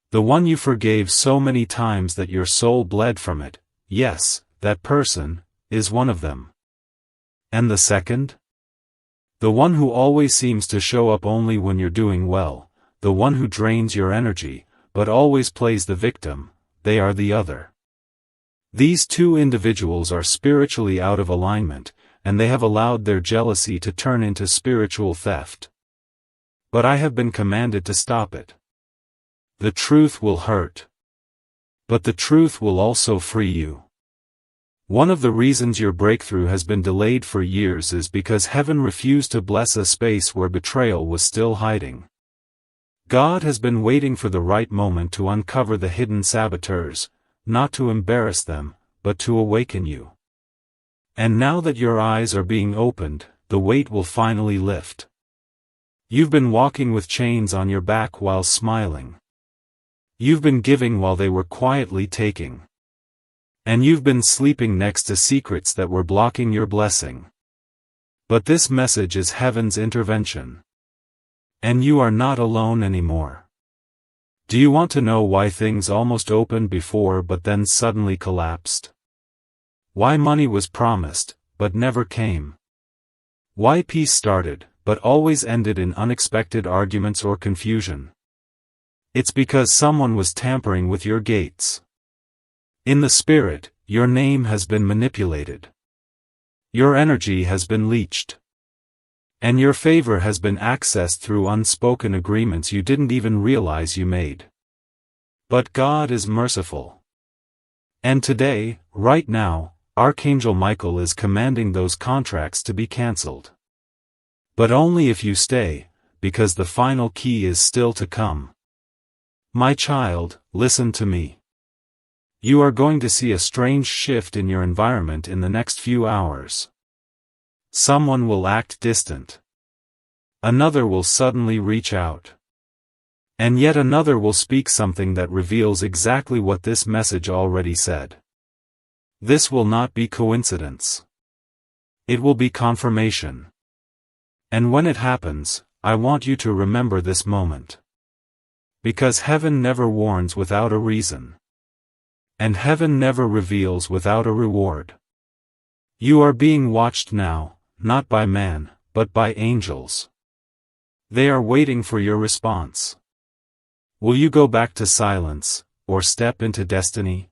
The one you forgave so many times that your soul bled from it, yes, that person, is one of them. And the second? The one who always seems to show up only when you're doing well, the one who drains your energy, but always plays the victim, they are the other. These two individuals are spiritually out of alignment, and they have allowed their jealousy to turn into spiritual theft. But I have been commanded to stop it. The truth will hurt. But the truth will also free you. One of the reasons your breakthrough has been delayed for years is because heaven refused to bless a space where betrayal was still hiding. God has been waiting for the right moment to uncover the hidden saboteurs, not to embarrass them, but to awaken you. And now that your eyes are being opened, the weight will finally lift. You've been walking with chains on your back while smiling. You've been giving while they were quietly taking. And you've been sleeping next to secrets that were blocking your blessing. But this message is heaven's intervention. And you are not alone anymore. Do you want to know why things almost opened before but then suddenly collapsed? Why money was promised, but never came? Why peace started, but always ended in unexpected arguments or confusion? It's because someone was tampering with your gates. In the spirit, your name has been manipulated. Your energy has been leached. And your favor has been accessed through unspoken agreements you didn't even realize you made. But God is merciful. And today, right now, Archangel Michael is commanding those contracts to be cancelled. But only if you stay, because the final key is still to come. My child, listen to me. You are going to see a strange shift in your environment in the next few hours. Someone will act distant. Another will suddenly reach out. And yet another will speak something that reveals exactly what this message already said. This will not be coincidence. It will be confirmation. And when it happens, I want you to remember this moment. Because heaven never warns without a reason. And heaven never reveals without a reward. You are being watched now, not by man, but by angels. They are waiting for your response. Will you go back to silence, or step into destiny?